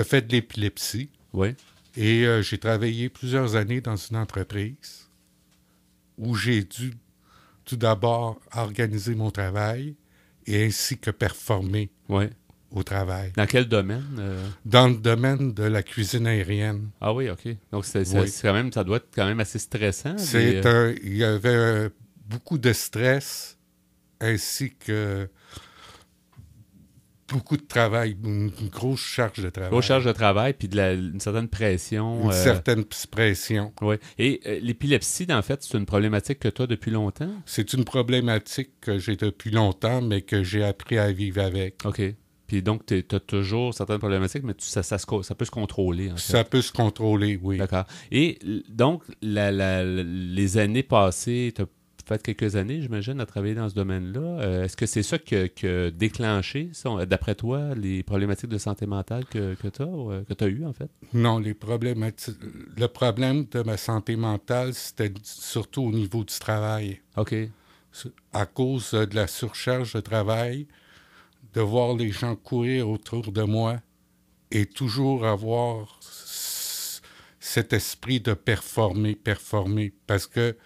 [SPEAKER 9] fais de l'épilepsie.
[SPEAKER 1] Oui.
[SPEAKER 9] Et j'ai travaillé plusieurs années dans une entreprise où j'ai dû tout d'abord organiser mon travail et ainsi que performer au travail.
[SPEAKER 1] Dans quel domaine?
[SPEAKER 9] Dans le domaine de la cuisine aérienne.
[SPEAKER 1] Ah oui, OK. Donc, c'est quand même, ça doit être quand même assez stressant.
[SPEAKER 9] Il y avait beaucoup de stress ainsi que beaucoup de travail, une grosse charge de travail.
[SPEAKER 1] Grosse charge de travail, puis une certaine pression.
[SPEAKER 9] Une certaine pression.
[SPEAKER 1] Oui. Et l'épilepsie, en fait, c'est une problématique que tu as depuis longtemps?
[SPEAKER 9] C'est une problématique que j'ai depuis longtemps, mais que j'ai appris à vivre avec.
[SPEAKER 1] OK. Puis donc, tu as toujours certaines problématiques, mais ça peut se contrôler, en fait.
[SPEAKER 9] Ça peut se contrôler, oui.
[SPEAKER 1] D'accord. Et donc, les années passées, tu as fait quelques années, j'imagine, à travailler dans ce domaine-là. Est-ce que c'est ça qui a déclenché, d'après toi, les problématiques de santé mentale que tu as eues, en fait?
[SPEAKER 9] Non, le problème de ma santé mentale, c'était surtout au niveau du travail.
[SPEAKER 1] OK.
[SPEAKER 9] À cause de la surcharge de travail, de voir les gens courir autour de moi et toujours avoir cet esprit de performer, parce que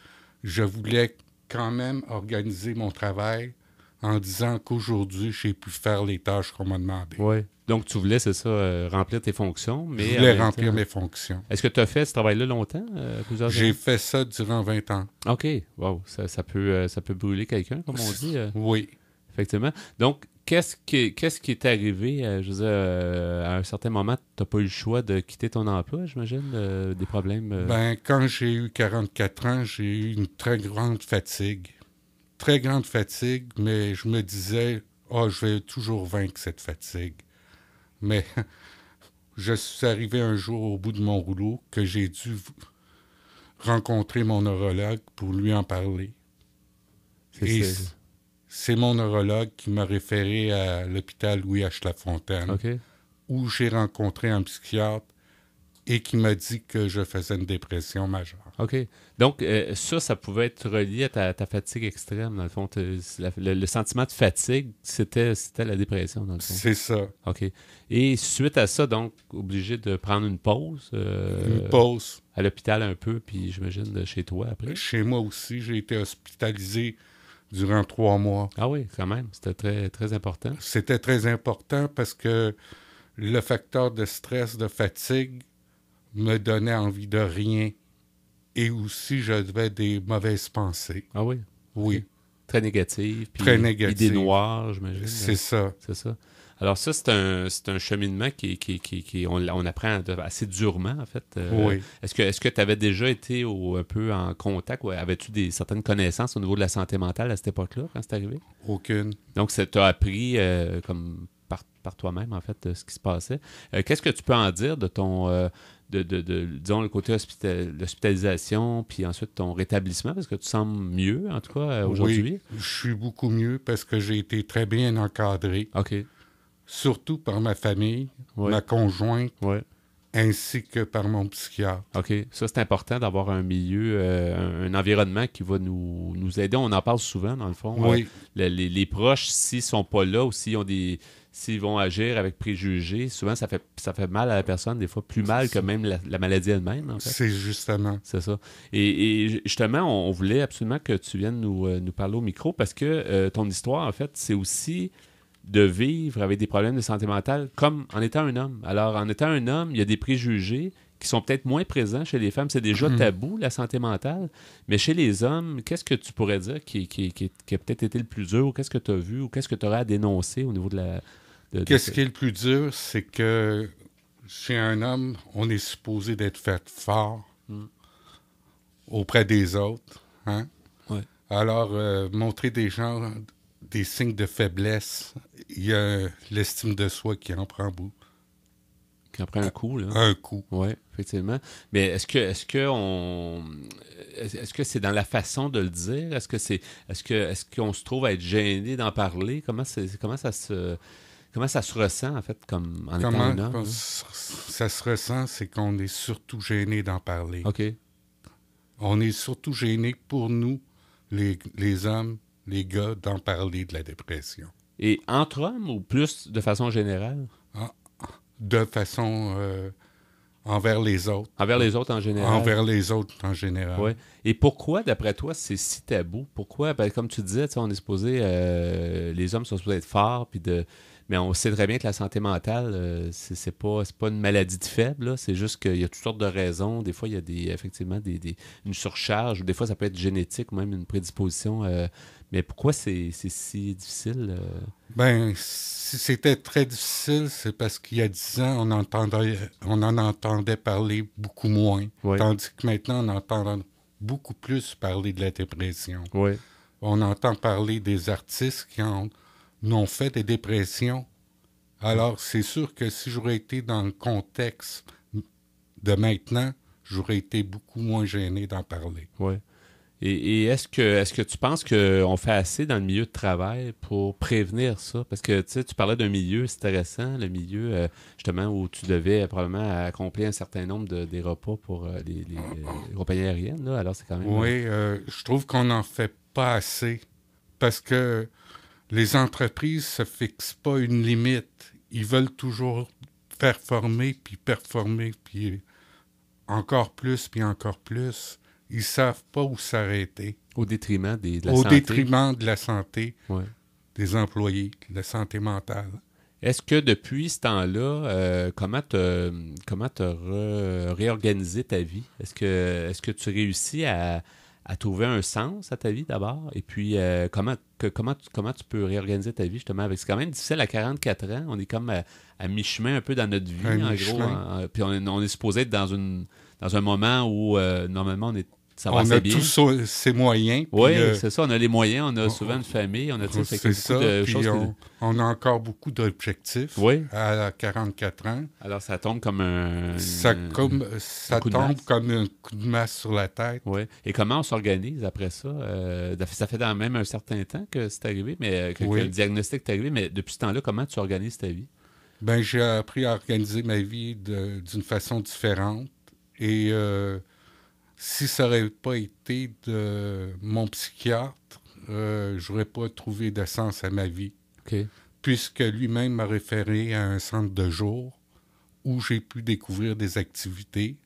[SPEAKER 9] je voulais quand même organiser mon travail en disant qu'aujourd'hui, j'ai pu faire les tâches qu'on m'a demandées.
[SPEAKER 1] Oui. Donc, tu voulais, c'est ça, remplir tes fonctions. Mais
[SPEAKER 9] je voulais remplir mes fonctions.
[SPEAKER 1] Est-ce que tu as fait ce travail-là longtemps?
[SPEAKER 9] J'ai fait ça durant 20 ans.
[SPEAKER 1] OK. Wow. Ça peut brûler quelqu'un, comme on dit.
[SPEAKER 9] Oui.
[SPEAKER 1] Effectivement. Donc, qu'est-ce qui est arrivé? Je veux dire, à un certain moment, tu n'as pas eu le choix de quitter ton emploi, j'imagine, des problèmes?
[SPEAKER 9] Ben, quand j'ai eu 44 ans, j'ai eu une très grande fatigue. Très grande fatigue, mais je me disais, je vais toujours vaincre cette fatigue. Mais je suis arrivé un jour au bout de mon rouleau que j'ai dû rencontrer mon neurologue pour lui en parler. C'est mon neurologue qui m'a référé à l'hôpital Louis H. Lafontaine,
[SPEAKER 1] okay,
[SPEAKER 9] où j'ai rencontré un psychiatre et qui m'a dit que je faisais une dépression majeure.
[SPEAKER 1] OK. Donc, ça pouvait être relié à ta fatigue extrême, dans le fond. Le sentiment de fatigue, c'était la dépression, dans le fond.
[SPEAKER 9] C'est ça.
[SPEAKER 1] OK. Et suite à ça, donc, obligé de prendre une pause.
[SPEAKER 9] Une pause.
[SPEAKER 1] À l'hôpital un peu, puis j'imagine chez toi après.
[SPEAKER 9] Chez moi aussi, j'ai été hospitalisé durant 3 mois.
[SPEAKER 1] Ah oui, quand même. C'était très, très important.
[SPEAKER 9] C'était très important parce que le facteur de stress, de fatigue, me donnait envie de rien. Et aussi, j'avais des mauvaises pensées.
[SPEAKER 1] Ah oui?
[SPEAKER 9] Oui.
[SPEAKER 1] Okay. Très négatives. Puis
[SPEAKER 9] très négatives.
[SPEAKER 1] Idées noires, j'imagine.
[SPEAKER 9] C'est ça.
[SPEAKER 1] C'est ça. Alors ça, c'est un cheminement on apprend assez durement, en fait.
[SPEAKER 9] Oui.
[SPEAKER 1] Est-ce que tu avais déjà été un peu en contact? Avais-tu certaines connaissances au niveau de la santé mentale à cette époque-là, quand c'est arrivé?
[SPEAKER 9] Aucune.
[SPEAKER 1] Donc, tu as appris comme par toi-même, en fait, ce qui se passait. Qu'est-ce que tu peux en dire de ton... disons, le côté l'hospitalisation, puis ensuite ton rétablissement, parce que tu sembles mieux, en tout cas, aujourd'hui?
[SPEAKER 9] Oui, je suis beaucoup mieux parce que j'ai été très bien encadré.
[SPEAKER 1] OK.
[SPEAKER 9] Surtout par ma famille, ma conjointe, ainsi que par mon psychiatre.
[SPEAKER 1] OK. Ça, c'est important d'avoir un milieu, un environnement qui va nous aider. On en parle souvent, dans le fond.
[SPEAKER 9] Oui.
[SPEAKER 1] Les proches, s'ils ne sont pas là ou s'ils ont s'ils vont agir avec préjugés, souvent ça fait mal à la personne, des fois plus mal que même la maladie elle-même. En fait.
[SPEAKER 9] C'est justement.
[SPEAKER 1] C'est ça. Et justement, on voulait absolument que tu viennes nous parler au micro parce que ton histoire, en fait, c'est aussi de vivre avec des problèmes de santé mentale comme en étant un homme. Alors, en étant un homme, il y a des préjugés qui sont peut-être moins présents chez les femmes. C'est déjà tabou, la santé mentale. Mais chez les hommes, qu'est-ce que tu pourrais dire qui a peut-être été le plus dur? Ou qu'est-ce que tu as vu? Ou qu'est-ce que tu aurais à dénoncer au niveau de la...
[SPEAKER 9] Qu'est-ce qui est le plus dur? C'est que chez un homme, on est supposé d'être fait fort auprès des autres. Hein?
[SPEAKER 1] Ouais.
[SPEAKER 9] Alors, montrer des signes de faiblesse, il y a l'estime de soi qui en prend bout.
[SPEAKER 1] Qui en prend un coup, là.
[SPEAKER 9] Un coup.
[SPEAKER 1] Oui, effectivement. Mais est-ce que c'est dans la façon de le dire? Est-ce qu'on se trouve à être gêné d'en parler? Comment ça se ressent, en fait, comme en étant un homme?
[SPEAKER 9] Ça se ressent, c'est qu'on est surtout gêné d'en parler.
[SPEAKER 1] OK.
[SPEAKER 9] On est surtout gêné pour nous, les hommes, les gars, d'en parler de la dépression.
[SPEAKER 1] Et entre hommes ou plus de façon générale?
[SPEAKER 9] De façon envers les autres.
[SPEAKER 1] Envers les autres en général?
[SPEAKER 9] Envers les autres en général.
[SPEAKER 1] Oui. Et pourquoi, d'après toi, c'est si tabou? Pourquoi? Ben, comme tu disais, on est supposé... les hommes sont supposés être forts, mais on sait très bien que la santé mentale, c'est pas une maladie de faible. Là. C'est juste qu'il y a toutes sortes de raisons. Des fois, il y a effectivement une surcharge. Ou des fois, ça peut être génétique, même une prédisposition. Mais pourquoi c'est si difficile?
[SPEAKER 9] Ben, si c'était très difficile, c'est parce qu'il y a 10 ans, on en entendait parler beaucoup moins.
[SPEAKER 1] Oui.
[SPEAKER 9] Tandis que maintenant, on entend beaucoup plus parler de la dépression.
[SPEAKER 1] Oui.
[SPEAKER 9] On entend parler des artistes qui ont fait des dépressions. Alors, c'est sûr que si j'aurais été dans le contexte de maintenant, j'aurais été beaucoup moins gêné d'en parler.
[SPEAKER 1] Oui. Et est-ce que tu penses qu'on fait assez dans le milieu de travail pour prévenir ça? Parce que tu parlais d'un milieu stressant, le milieu justement où tu devais probablement accomplir un certain nombre des repas pour les compagnies aériennes. Là. Alors, c'est quand même...
[SPEAKER 9] Oui, je trouve qu'on n'en fait pas assez parce que les entreprises ne se fixent pas une limite. Ils veulent toujours performer, puis encore plus, puis encore plus. Ils ne savent pas où s'arrêter.
[SPEAKER 1] Au détriment de la santé.
[SPEAKER 9] Au détriment de la santé,
[SPEAKER 1] ouais.
[SPEAKER 9] Des employés, de la santé mentale.
[SPEAKER 1] Est-ce que depuis ce temps-là, comment t'as réorganisé ta vie? Est-ce que tu réussis à trouver un sens à ta vie d'abord? Et puis, comment tu peux réorganiser ta vie justement? C'est quand même difficile à 44 ans. On est comme à mi-chemin un peu dans notre vie, en gros. Puis on est supposé être dans un moment où, normalement, ça va assez bien.
[SPEAKER 9] On a tous ses moyens.
[SPEAKER 1] Oui, c'est ça. On a les moyens. On a souvent une famille. On a beaucoup de choses.
[SPEAKER 9] On a encore beaucoup d'objectifs à 44 ans.
[SPEAKER 1] Alors, ça tombe comme un...
[SPEAKER 9] Ça tombe comme un coup de masse sur la tête.
[SPEAKER 1] Oui. Et comment on s'organise après ça? Ça fait même un certain temps que c'est arrivé, mais que le diagnostic est arrivé. Mais depuis ce temps-là, comment tu organises ta vie?
[SPEAKER 9] Ben, j'ai appris à organiser ma vie d'une façon différente. Et si ça n'aurait pas été de mon psychiatre, je n'aurais pas trouvé de sens à ma vie.
[SPEAKER 1] Okay.
[SPEAKER 9] Puisque lui-même m'a référé à un centre de jour où j'ai pu découvrir des activités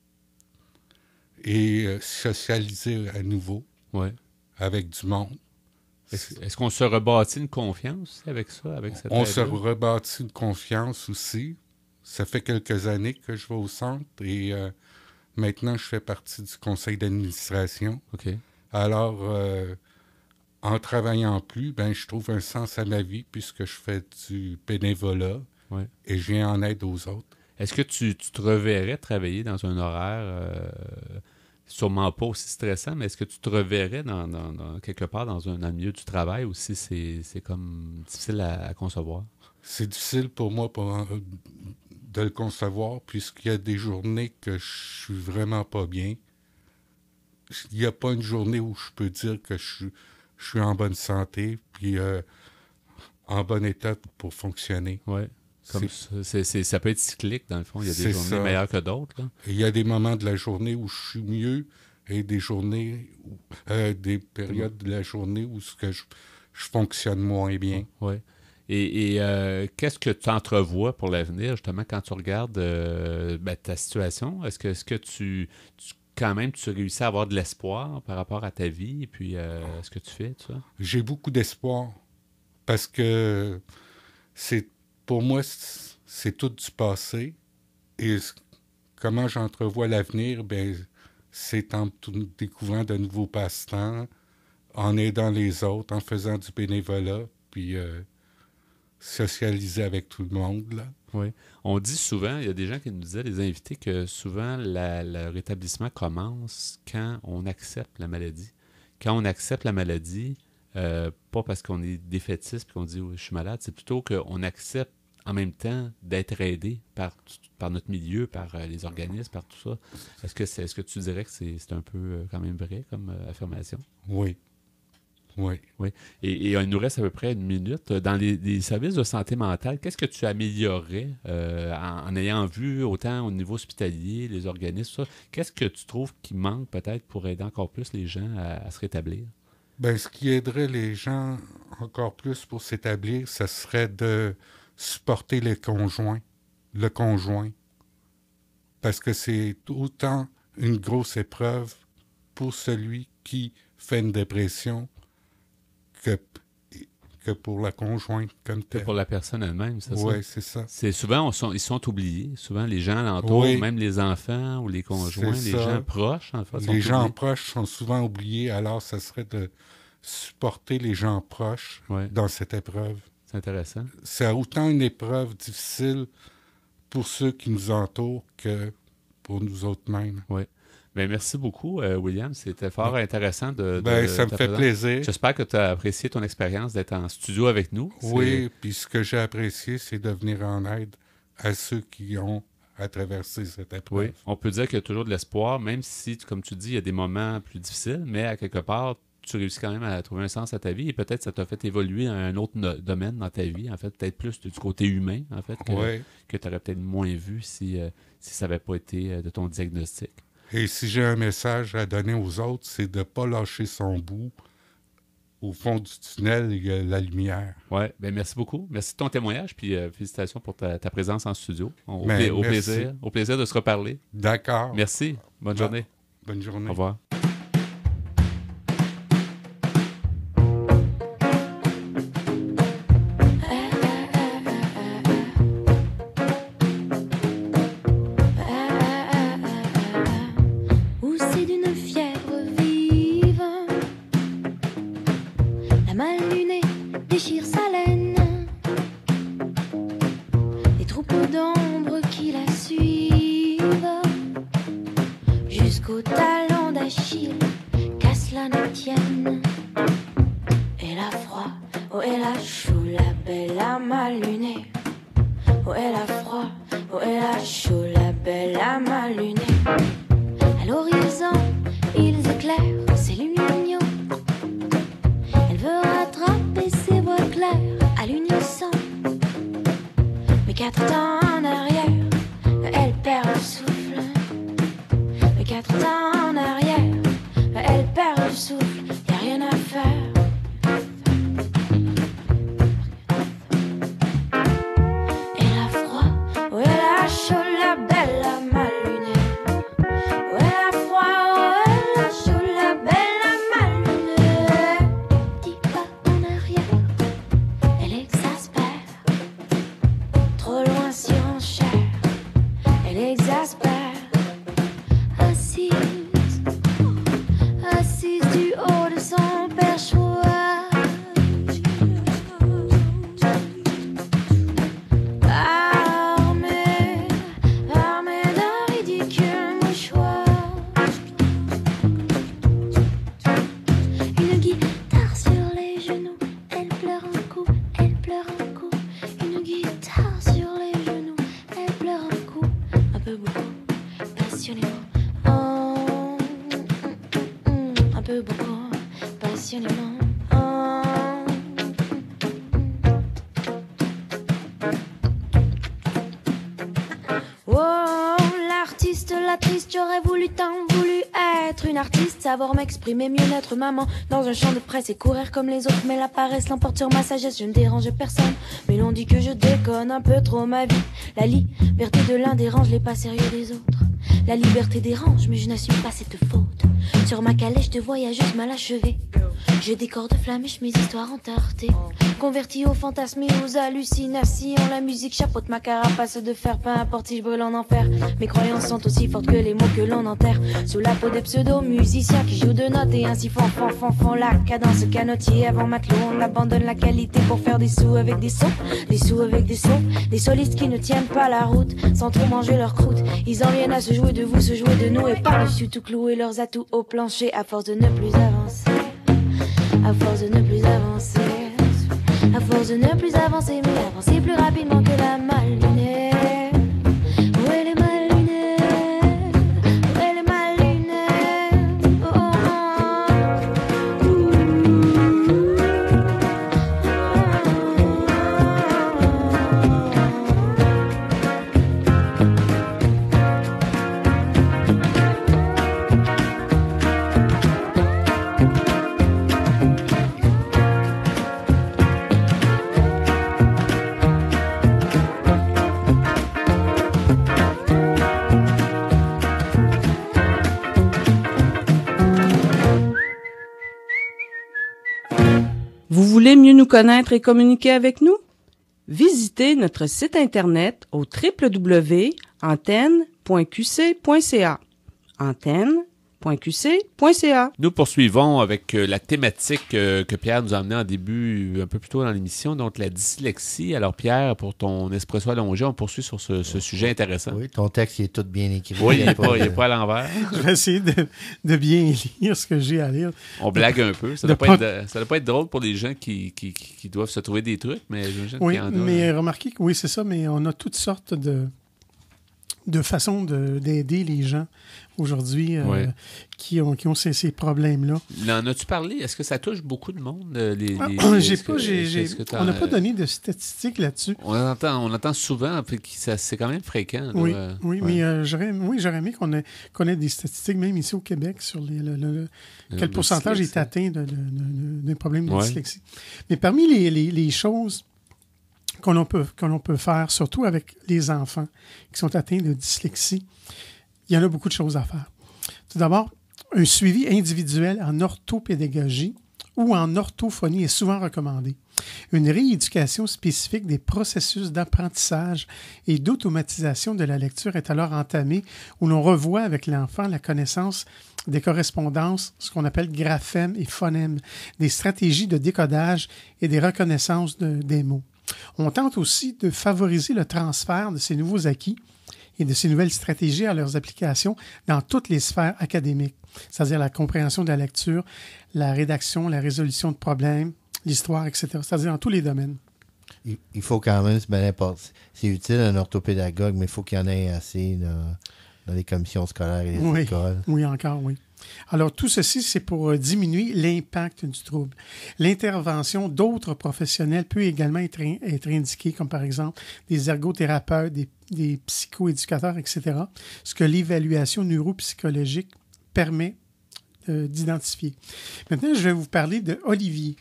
[SPEAKER 9] et socialiser à nouveau avec du monde.
[SPEAKER 1] Est-ce qu'on se rebâtit une confiance avec ça?
[SPEAKER 9] On se rebâtit une confiance aussi. Ça fait quelques années que je vais au centre et maintenant je fais partie du conseil d'administration.
[SPEAKER 1] Okay.
[SPEAKER 9] Alors, en travaillant plus, je trouve un sens à ma vie puisque je fais du bénévolat et je viens en aide aux autres.
[SPEAKER 1] Est-ce que tu te reverrais travailler dans un horaire... sûrement pas aussi stressant, mais est-ce que tu te reverrais dans quelque part dans le milieu du travail ou si c'est comme difficile à concevoir?
[SPEAKER 9] C'est difficile pour moi de le concevoir puisqu'il y a des journées que je suis vraiment pas bien. Il n'y a pas une journée où je peux dire que je suis en bonne santé puis en bon état pour fonctionner.
[SPEAKER 1] Oui. Ça peut être cyclique, dans le fond. Il y a des journées meilleures que d'autres. Là.
[SPEAKER 9] Il y a des moments de la journée où je suis mieux et des périodes de la journée où je fonctionne moins bien.
[SPEAKER 1] Oui. Et qu'est-ce que tu entrevois pour l'avenir, justement, quand tu regardes ta situation? Est-ce que tu quand même, tu réussis à avoir de l'espoir par rapport à ta vie et puis ce que tu fais, tout ça?
[SPEAKER 9] J'ai beaucoup d'espoir parce que pour moi, c'est tout du passé. Et comment j'entrevois l'avenir, c'est en découvrant de nouveaux passe-temps, en aidant les autres, en faisant du bénévolat, puis socialiser avec tout le monde, là.
[SPEAKER 1] Oui. On dit souvent, il y a des gens qui nous disaient, les invités, que souvent le rétablissement commence quand on accepte la maladie. Quand on accepte la maladie, pas parce qu'on est défaitiste et qu'on dit je suis malade, c'est plutôt qu'on accepte en même temps d'être aidé par notre milieu, par les organismes, par tout ça. Est-ce que tu dirais que c'est un peu quand même vrai comme affirmation?
[SPEAKER 9] Oui. Oui.
[SPEAKER 1] Et il nous reste à peu près 1 minute. Dans les services de santé mentale, qu'est-ce que tu améliorerais en ayant vu autant au niveau hospitalier, les organismes, ça? Qu'est-ce que tu trouves qui manque peut-être pour aider encore plus les gens à se rétablir?
[SPEAKER 9] Ce qui aiderait les gens encore plus pour s'établir, ce serait de supporter le conjoint. Parce que c'est autant une grosse épreuve pour celui qui fait une dépression que pour la conjointe comme telle.
[SPEAKER 1] Que pour la personne elle-même, c'est ça?
[SPEAKER 9] Oui, c'est ça.
[SPEAKER 1] Souvent, ils sont oubliés. Souvent, les gens alentours, même les enfants ou les conjoints, les gens proches, en fait, sont
[SPEAKER 9] les gens
[SPEAKER 1] oubliés.
[SPEAKER 9] Proches sont souvent oubliés, alors ça serait de supporter les gens proches dans cette épreuve.
[SPEAKER 1] C'est intéressant.
[SPEAKER 9] C'est autant une épreuve difficile pour ceux qui nous entourent que pour nous autres mêmes.
[SPEAKER 1] Oui. Merci beaucoup, William. C'était fort intéressant de
[SPEAKER 9] ça me fait plaisir.
[SPEAKER 1] J'espère que tu as apprécié ton expérience d'être en studio avec nous.
[SPEAKER 9] Oui, puis ce que j'ai apprécié, c'est de venir en aide à ceux qui ont à traverser cette épreuve.
[SPEAKER 1] Oui, on peut dire qu'il y a toujours de l'espoir, même si, comme tu dis, il y a des moments plus difficiles, mais à quelque part, tu réussis quand même à trouver un sens à ta vie et peut-être ça t'a fait évoluer dans un autre domaine dans ta vie, en fait, peut-être plus du côté humain, en fait, que tu aurais peut-être moins vu si ça n'avait pas été de ton diagnostic.
[SPEAKER 9] Et si j'ai un message à donner aux autres, c'est de ne pas lâcher son bout. Au fond du tunnel, il y a la lumière.
[SPEAKER 1] Oui, merci beaucoup. Merci de ton témoignage, puis félicitations pour ta présence en studio. Au plaisir de se reparler.
[SPEAKER 9] D'accord.
[SPEAKER 1] Merci. Bonne journée.
[SPEAKER 9] Bonne journée.
[SPEAKER 1] Au revoir.
[SPEAKER 10] La triste J'aurais tant voulu être une artiste, savoir m'exprimer, mieux n'être maman dans un champ de presse et courir comme les autres. Mais la paresse l'emporte sur ma sagesse, je ne dérange personne. Mais l'on dit que je déconne un peu trop ma vie. La liberté de l'un dérange les pas sérieux des autres. La liberté dérange, mais je n'assume pas cette faute. Sur ma calèche de voyageuse mal achevée, je décore de flamèche mes histoires entartées. Converti aux fantasmes et aux hallucinations, la musique chapeaute ma carapace de fer. Peu importe si je brûle en enfer, mes croyances sont aussi fortes que les mots que l'on enterre. Sous la peau des pseudo-musiciens qui jouent de notes et ainsi font la cadence canotier avant matelot. On abandonne la qualité pour faire des sous avec des sauts, des sous avec des sauts. Des solistes qui ne tiennent pas la route sans trop manger leur croûte. Ils en viennent à se jouer de vous, se jouer de nous et par-dessus tout clouer leurs atouts au plancher à force de ne plus avancer. À force de ne plus avancer. À force de ne plus avancer, mais avancer plus rapidement que la mal-lunée. Où est les mal-lunés? Où est les mal-lunés? Oh, oh,
[SPEAKER 4] Vous voulez mieux nous connaître et communiquer avec nous? Visitez notre site internet au www.antenne.qc.ca. Antenne.qc.ca.
[SPEAKER 1] Nous poursuivons avec la thématique que Pierre nous a amenée en début, un peu plus tôt dans l'émission, donc la dyslexie. Alors Pierre, pour ton espresso allongé, on poursuit sur ce sujet intéressant.
[SPEAKER 7] Oui, ton texte il est tout bien écrit.
[SPEAKER 1] Oui, il n'est pas à l'envers.
[SPEAKER 6] Je vais essayer de bien lire ce que j'ai à lire.
[SPEAKER 1] On blague un peu. Ça ne doit pas être drôle pour les gens qui doivent se trouver des trucs, mais j'imagine
[SPEAKER 6] oui,
[SPEAKER 1] qu'il y en a.
[SPEAKER 6] Mais remarquez que oui, c'est ça, mais on a toutes sortes de façons d'aider les gens aujourd'hui qui ont ces problèmes-là.
[SPEAKER 1] En as-tu parlé? Est-ce que ça touche beaucoup de monde?
[SPEAKER 6] On n'a pas donné de statistiques là-dessus.
[SPEAKER 1] On entend souvent, c'est quand même fréquent.
[SPEAKER 6] Oui, mais j'aurais aimé qu'on ait des statistiques, même ici au Québec, sur quel pourcentage est atteint d'un problème de dyslexie. Mais parmi les choses que l'on peut faire, surtout avec les enfants qui sont atteints de dyslexie, il y en a beaucoup de choses à faire. Tout d'abord, un suivi individuel en orthopédagogie ou en orthophonie est souvent recommandé. Une rééducation spécifique des processus d'apprentissage et d'automatisation de la lecture est alors entamée, où l'on revoit avec l'enfant la connaissance des correspondances, ce qu'on appelle graphèmes et phonèmes, des stratégies de décodage et des reconnaissances des mots. On tente aussi de favoriser le transfert de ces nouveaux acquis et de ces nouvelles stratégies à leurs applications dans toutes les sphères académiques, c'est-à-dire la compréhension de la lecture, la rédaction, la résolution de problèmes, l'histoire, etc., c'est-à-dire dans tous les domaines.
[SPEAKER 7] Il faut quand même, c'est utile un orthopédagogue, mais il faut qu'il y en ait assez dans les commissions scolaires et les écoles. Oui, encore, oui.
[SPEAKER 6] Alors, tout ceci, c'est pour diminuer l'impact du trouble. L'intervention d'autres professionnels peut également être indiquée, comme par exemple des ergothérapeutes, des psychoéducateurs, etc., ce que l'évaluation neuropsychologique permet d'identifier. Maintenant, je vais vous parler de Olivier.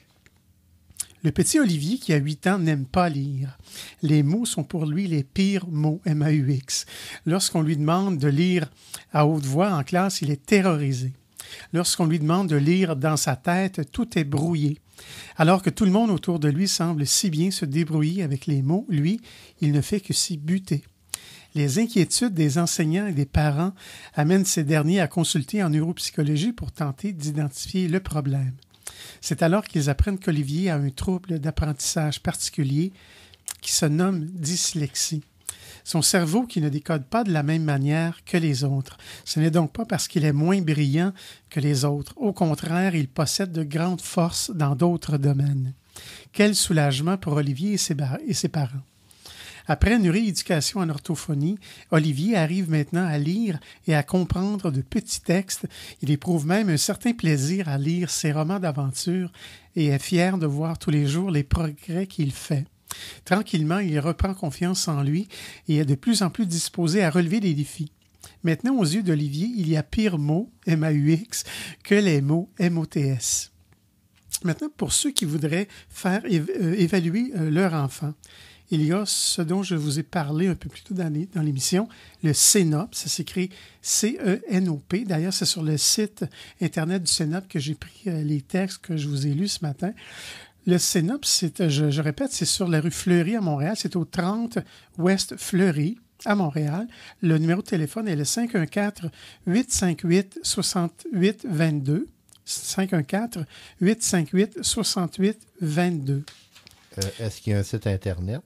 [SPEAKER 6] Le petit Olivier, qui a 8 ans, n'aime pas lire. Les mots sont pour lui les pires mots, M-A-U-X. Lorsqu'on lui demande de lire à haute voix en classe, il est terrorisé. Lorsqu'on lui demande de lire dans sa tête, tout est brouillé. Alors que tout le monde autour de lui semble si bien se débrouiller avec les mots, lui, il ne fait que s'y buter. Les inquiétudes des enseignants et des parents amènent ces derniers à consulter en neuropsychologie pour tenter d'identifier le problème. C'est alors qu'ils apprennent qu'Olivier a un trouble d'apprentissage particulier qui se nomme dyslexie. Son cerveau qui ne décode pas de la même manière que les autres. Ce n'est donc pas parce qu'il est moins brillant que les autres. Au contraire, il possède de grandes forces dans d'autres domaines. Quel soulagement pour Olivier et ses parents. Après une rééducation en orthophonie, Olivier arrive maintenant à lire et à comprendre de petits textes. Il éprouve même un certain plaisir à lire ses romans d'aventure et est fier de voir tous les jours les progrès qu'il fait. Tranquillement, il reprend confiance en lui et est de plus en plus disposé à relever des défis. Maintenant, aux yeux d'Olivier, il y a pire mot, M-A-U-X, que les mots M-O-T-S. Maintenant, pour ceux qui voudraient faire évaluer leur enfant, il y a ce dont je vous ai parlé un peu plus tôt dans l'émission, le CENOP, ça s'écrit C-E-N-O-P. D'ailleurs, c'est sur le site Internet du CENOP que j'ai pris les textes que je vous ai lus ce matin. Le CENOP, je répète, c'est sur la rue Fleury à Montréal. C'est au 30 Ouest Fleury à Montréal. Le numéro de téléphone est le 514-858-6822. 514-858-6822.
[SPEAKER 7] Est-ce qu'il y a un site Internet?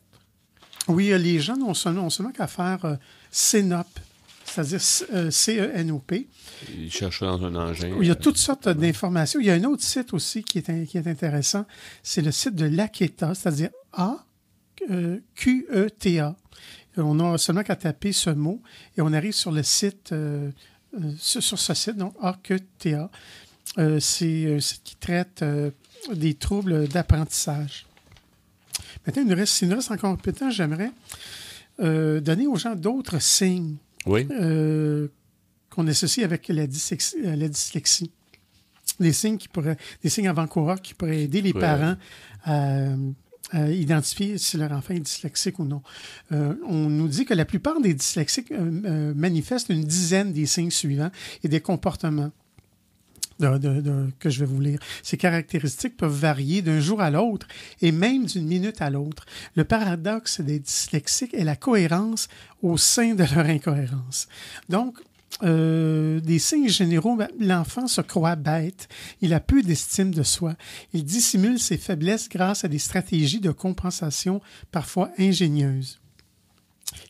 [SPEAKER 6] Oui, les gens n'ont seulement qu'à faire CENOP, c'est-à-dire C-E-N-O-P.
[SPEAKER 1] Ils cherchent dans un engin.
[SPEAKER 6] Il y a toutes sortes d'informations. Il y a un autre site aussi qui est intéressant. C'est le site de l'AQETA, c'est-à-dire A-Q-E-T-A. On n'a seulement qu'à taper ce mot et on arrive sur le site, sur ce site, donc A-Q-E-T-A. C'est un site qui traite des troubles d'apprentissage. Maintenant, s'il nous reste encore un peu de temps, j'aimerais donner aux gens d'autres signes qu'on associe avec la dyslexie. Des signes avant-coureurs qui pourraient aider les parents à identifier si leur enfant est dyslexique ou non. On nous dit que la plupart des dyslexiques manifestent une dizaine des signes suivants et des comportements que je vais vous lire. Ces caractéristiques peuvent varier d'un jour à l'autre et même d'une minute à l'autre. Le paradoxe des dyslexiques est la cohérence au sein de leur incohérence. Donc, des signes généraux, l'enfant se croit bête, il a peu d'estime de soi, il dissimule ses faiblesses grâce à des stratégies de compensation parfois ingénieuses.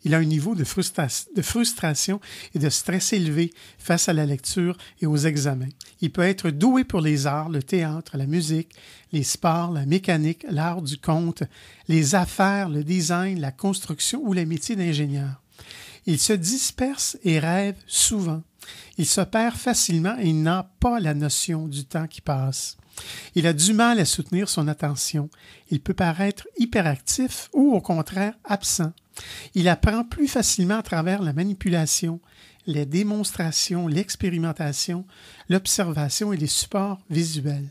[SPEAKER 6] Il a un niveau de frustration et de stress élevé face à la lecture et aux examens. Il peut être doué pour les arts, le théâtre, la musique, les sports, la mécanique, l'art du conte, les affaires, le design, la construction ou les métiers d'ingénieur. Il se disperse et rêve souvent. Il se perd facilement et n'a pas la notion du temps qui passe. Il a du mal à soutenir son attention. Il peut paraître hyperactif ou au contraire absent. Il apprend plus facilement à travers la manipulation, les démonstrations, l'expérimentation, l'observation et les supports visuels.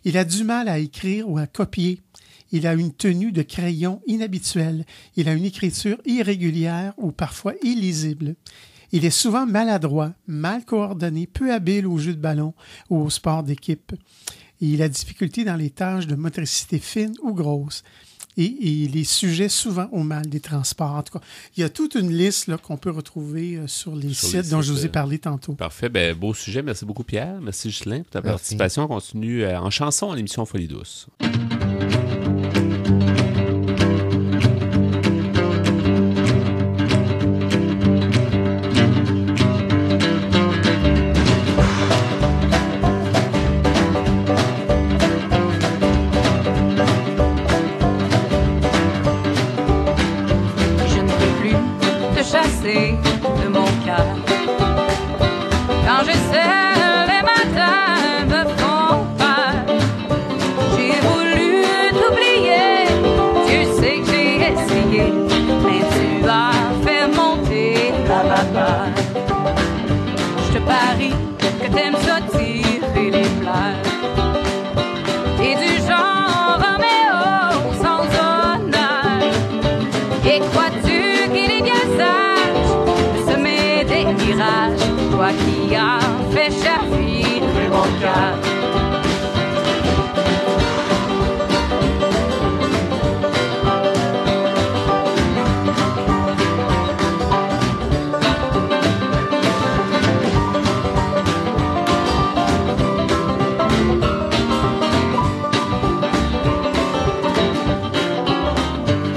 [SPEAKER 6] Il a du mal à écrire ou à copier. Il a une tenue de crayon inhabituelle. Il a une écriture irrégulière ou parfois illisible. Il est souvent maladroit, mal coordonné, peu habile au jeu de ballon ou au sport d'équipe. Et il a difficulté dans les tâches de motricité fine ou grosse. Et il est sujet souvent au mal des transports. En tout cas, il y a toute une liste là, qu'on peut retrouver sur les sites dont je vous ai parlé tantôt.
[SPEAKER 1] Parfait. Ben, beau sujet. Merci beaucoup, Pierre. Merci, Ghislain, pour ta participation. On continue en chanson à l'émission Folie douce.
[SPEAKER 11] De mon cœur. Quand je sais les matins me font peur, j'ai voulu t'oublier, tu sais que j'ai essayé, mais tu as fait monter la vapeur. Je te parie que t'aimes ça tirer les fleurs, et du genre Roméo sans honneur, et crois-tu qu'il est bien sage des mirages, toi qui as fait chavirer mon cœur.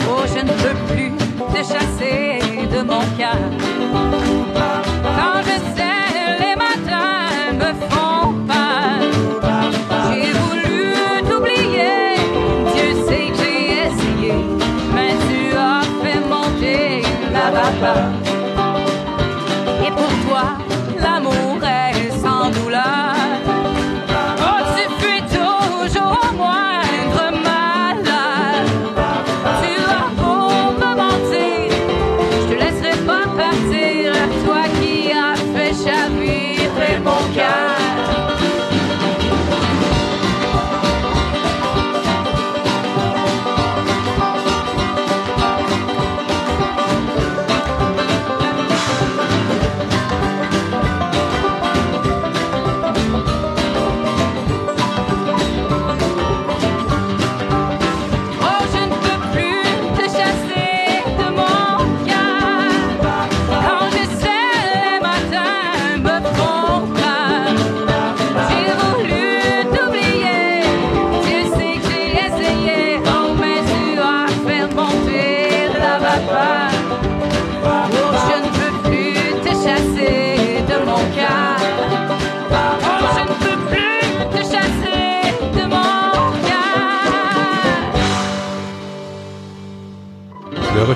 [SPEAKER 11] Oh, je ne peux plus te chasser de mon cœur. Quand je sais les matins me font peur, j'ai voulu t'oublier, Dieu sait que j'ai essayé, mais tu as fait monter la vapeur. Et pour toi, l'amour est sans douleur. Oh, tu fuis toujours au moindre malheur. Tu as beau me mentir, je te laisserai pas partir, toi qui as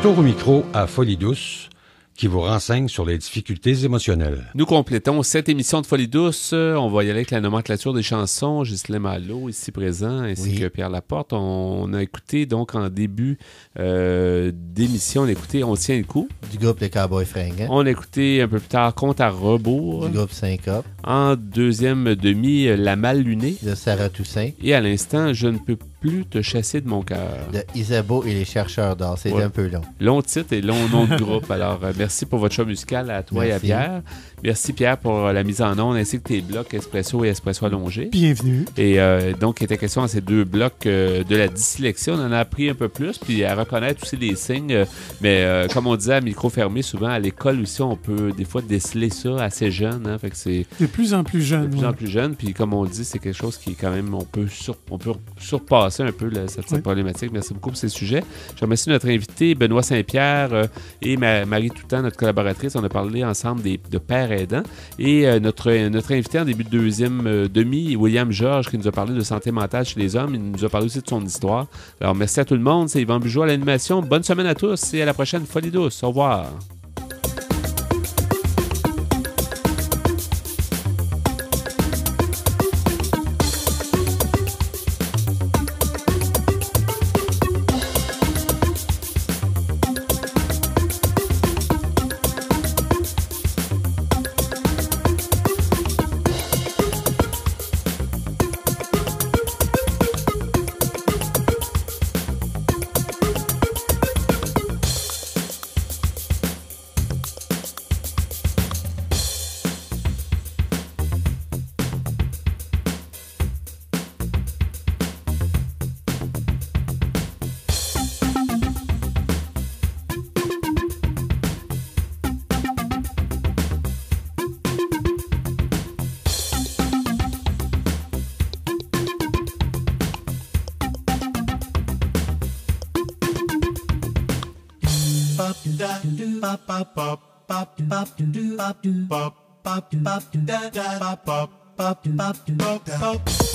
[SPEAKER 12] Retour au micro à Folie douce, qui vous renseigne sur les difficultés émotionnelles.
[SPEAKER 1] Nous complétons cette émission de Folie douce. On va y aller avec la nomenclature des chansons. Ghislain Malo, ici présent, ainsi que Pierre Laporte. On a écouté, donc, en début d'émission, on a écouté On tient le coup.
[SPEAKER 7] Du groupe Les Cowboys Fringants.
[SPEAKER 1] On a écouté un peu plus tard Compte à rebours.
[SPEAKER 7] Du groupe Syncope.
[SPEAKER 1] En deuxième demi, La Mal lunée.
[SPEAKER 7] De Sarah Toussaint.
[SPEAKER 1] Et à l'instant, Je ne peux plus te chasser de mon cœur.
[SPEAKER 7] De Isabeau et les chercheurs d'or. C'est un peu long.
[SPEAKER 1] Long titre et long nom de groupe. Alors, merci pour votre choix musical à toi et à Pierre. Merci Pierre pour la mise en onde ainsi que tes blocs Espresso et Espresso allongé.
[SPEAKER 6] Bienvenue.
[SPEAKER 1] Et donc, il était question dans ces deux blocs de la dyslexie. On en a appris un peu plus, puis à reconnaître aussi les signes. Mais comme on disait à micro fermé, souvent à l'école aussi, on peut des fois déceler ça assez jeune. Hein, fait que c'est
[SPEAKER 6] de plus en plus jeune.
[SPEAKER 1] De plus en plus jeune. Puis comme on dit, c'est quelque chose qui quand même, on peut surpasser un peu cette problématique. Merci beaucoup pour ces sujets. Je remercie notre invité Benoît Saint-Pierre et Marie Toutant, notre collaboratrice. On a parlé ensemble de pères aidants. Et notre invité en début de deuxième demi, William Georges, qui nous a parlé de santé mentale chez les hommes. Il nous a parlé aussi de son histoire. Alors, merci à tout le monde. C'est Yvan Bugeaud à l'animation. Bonne semaine à tous et à la prochaine Folie douce. Au revoir.
[SPEAKER 13] Pop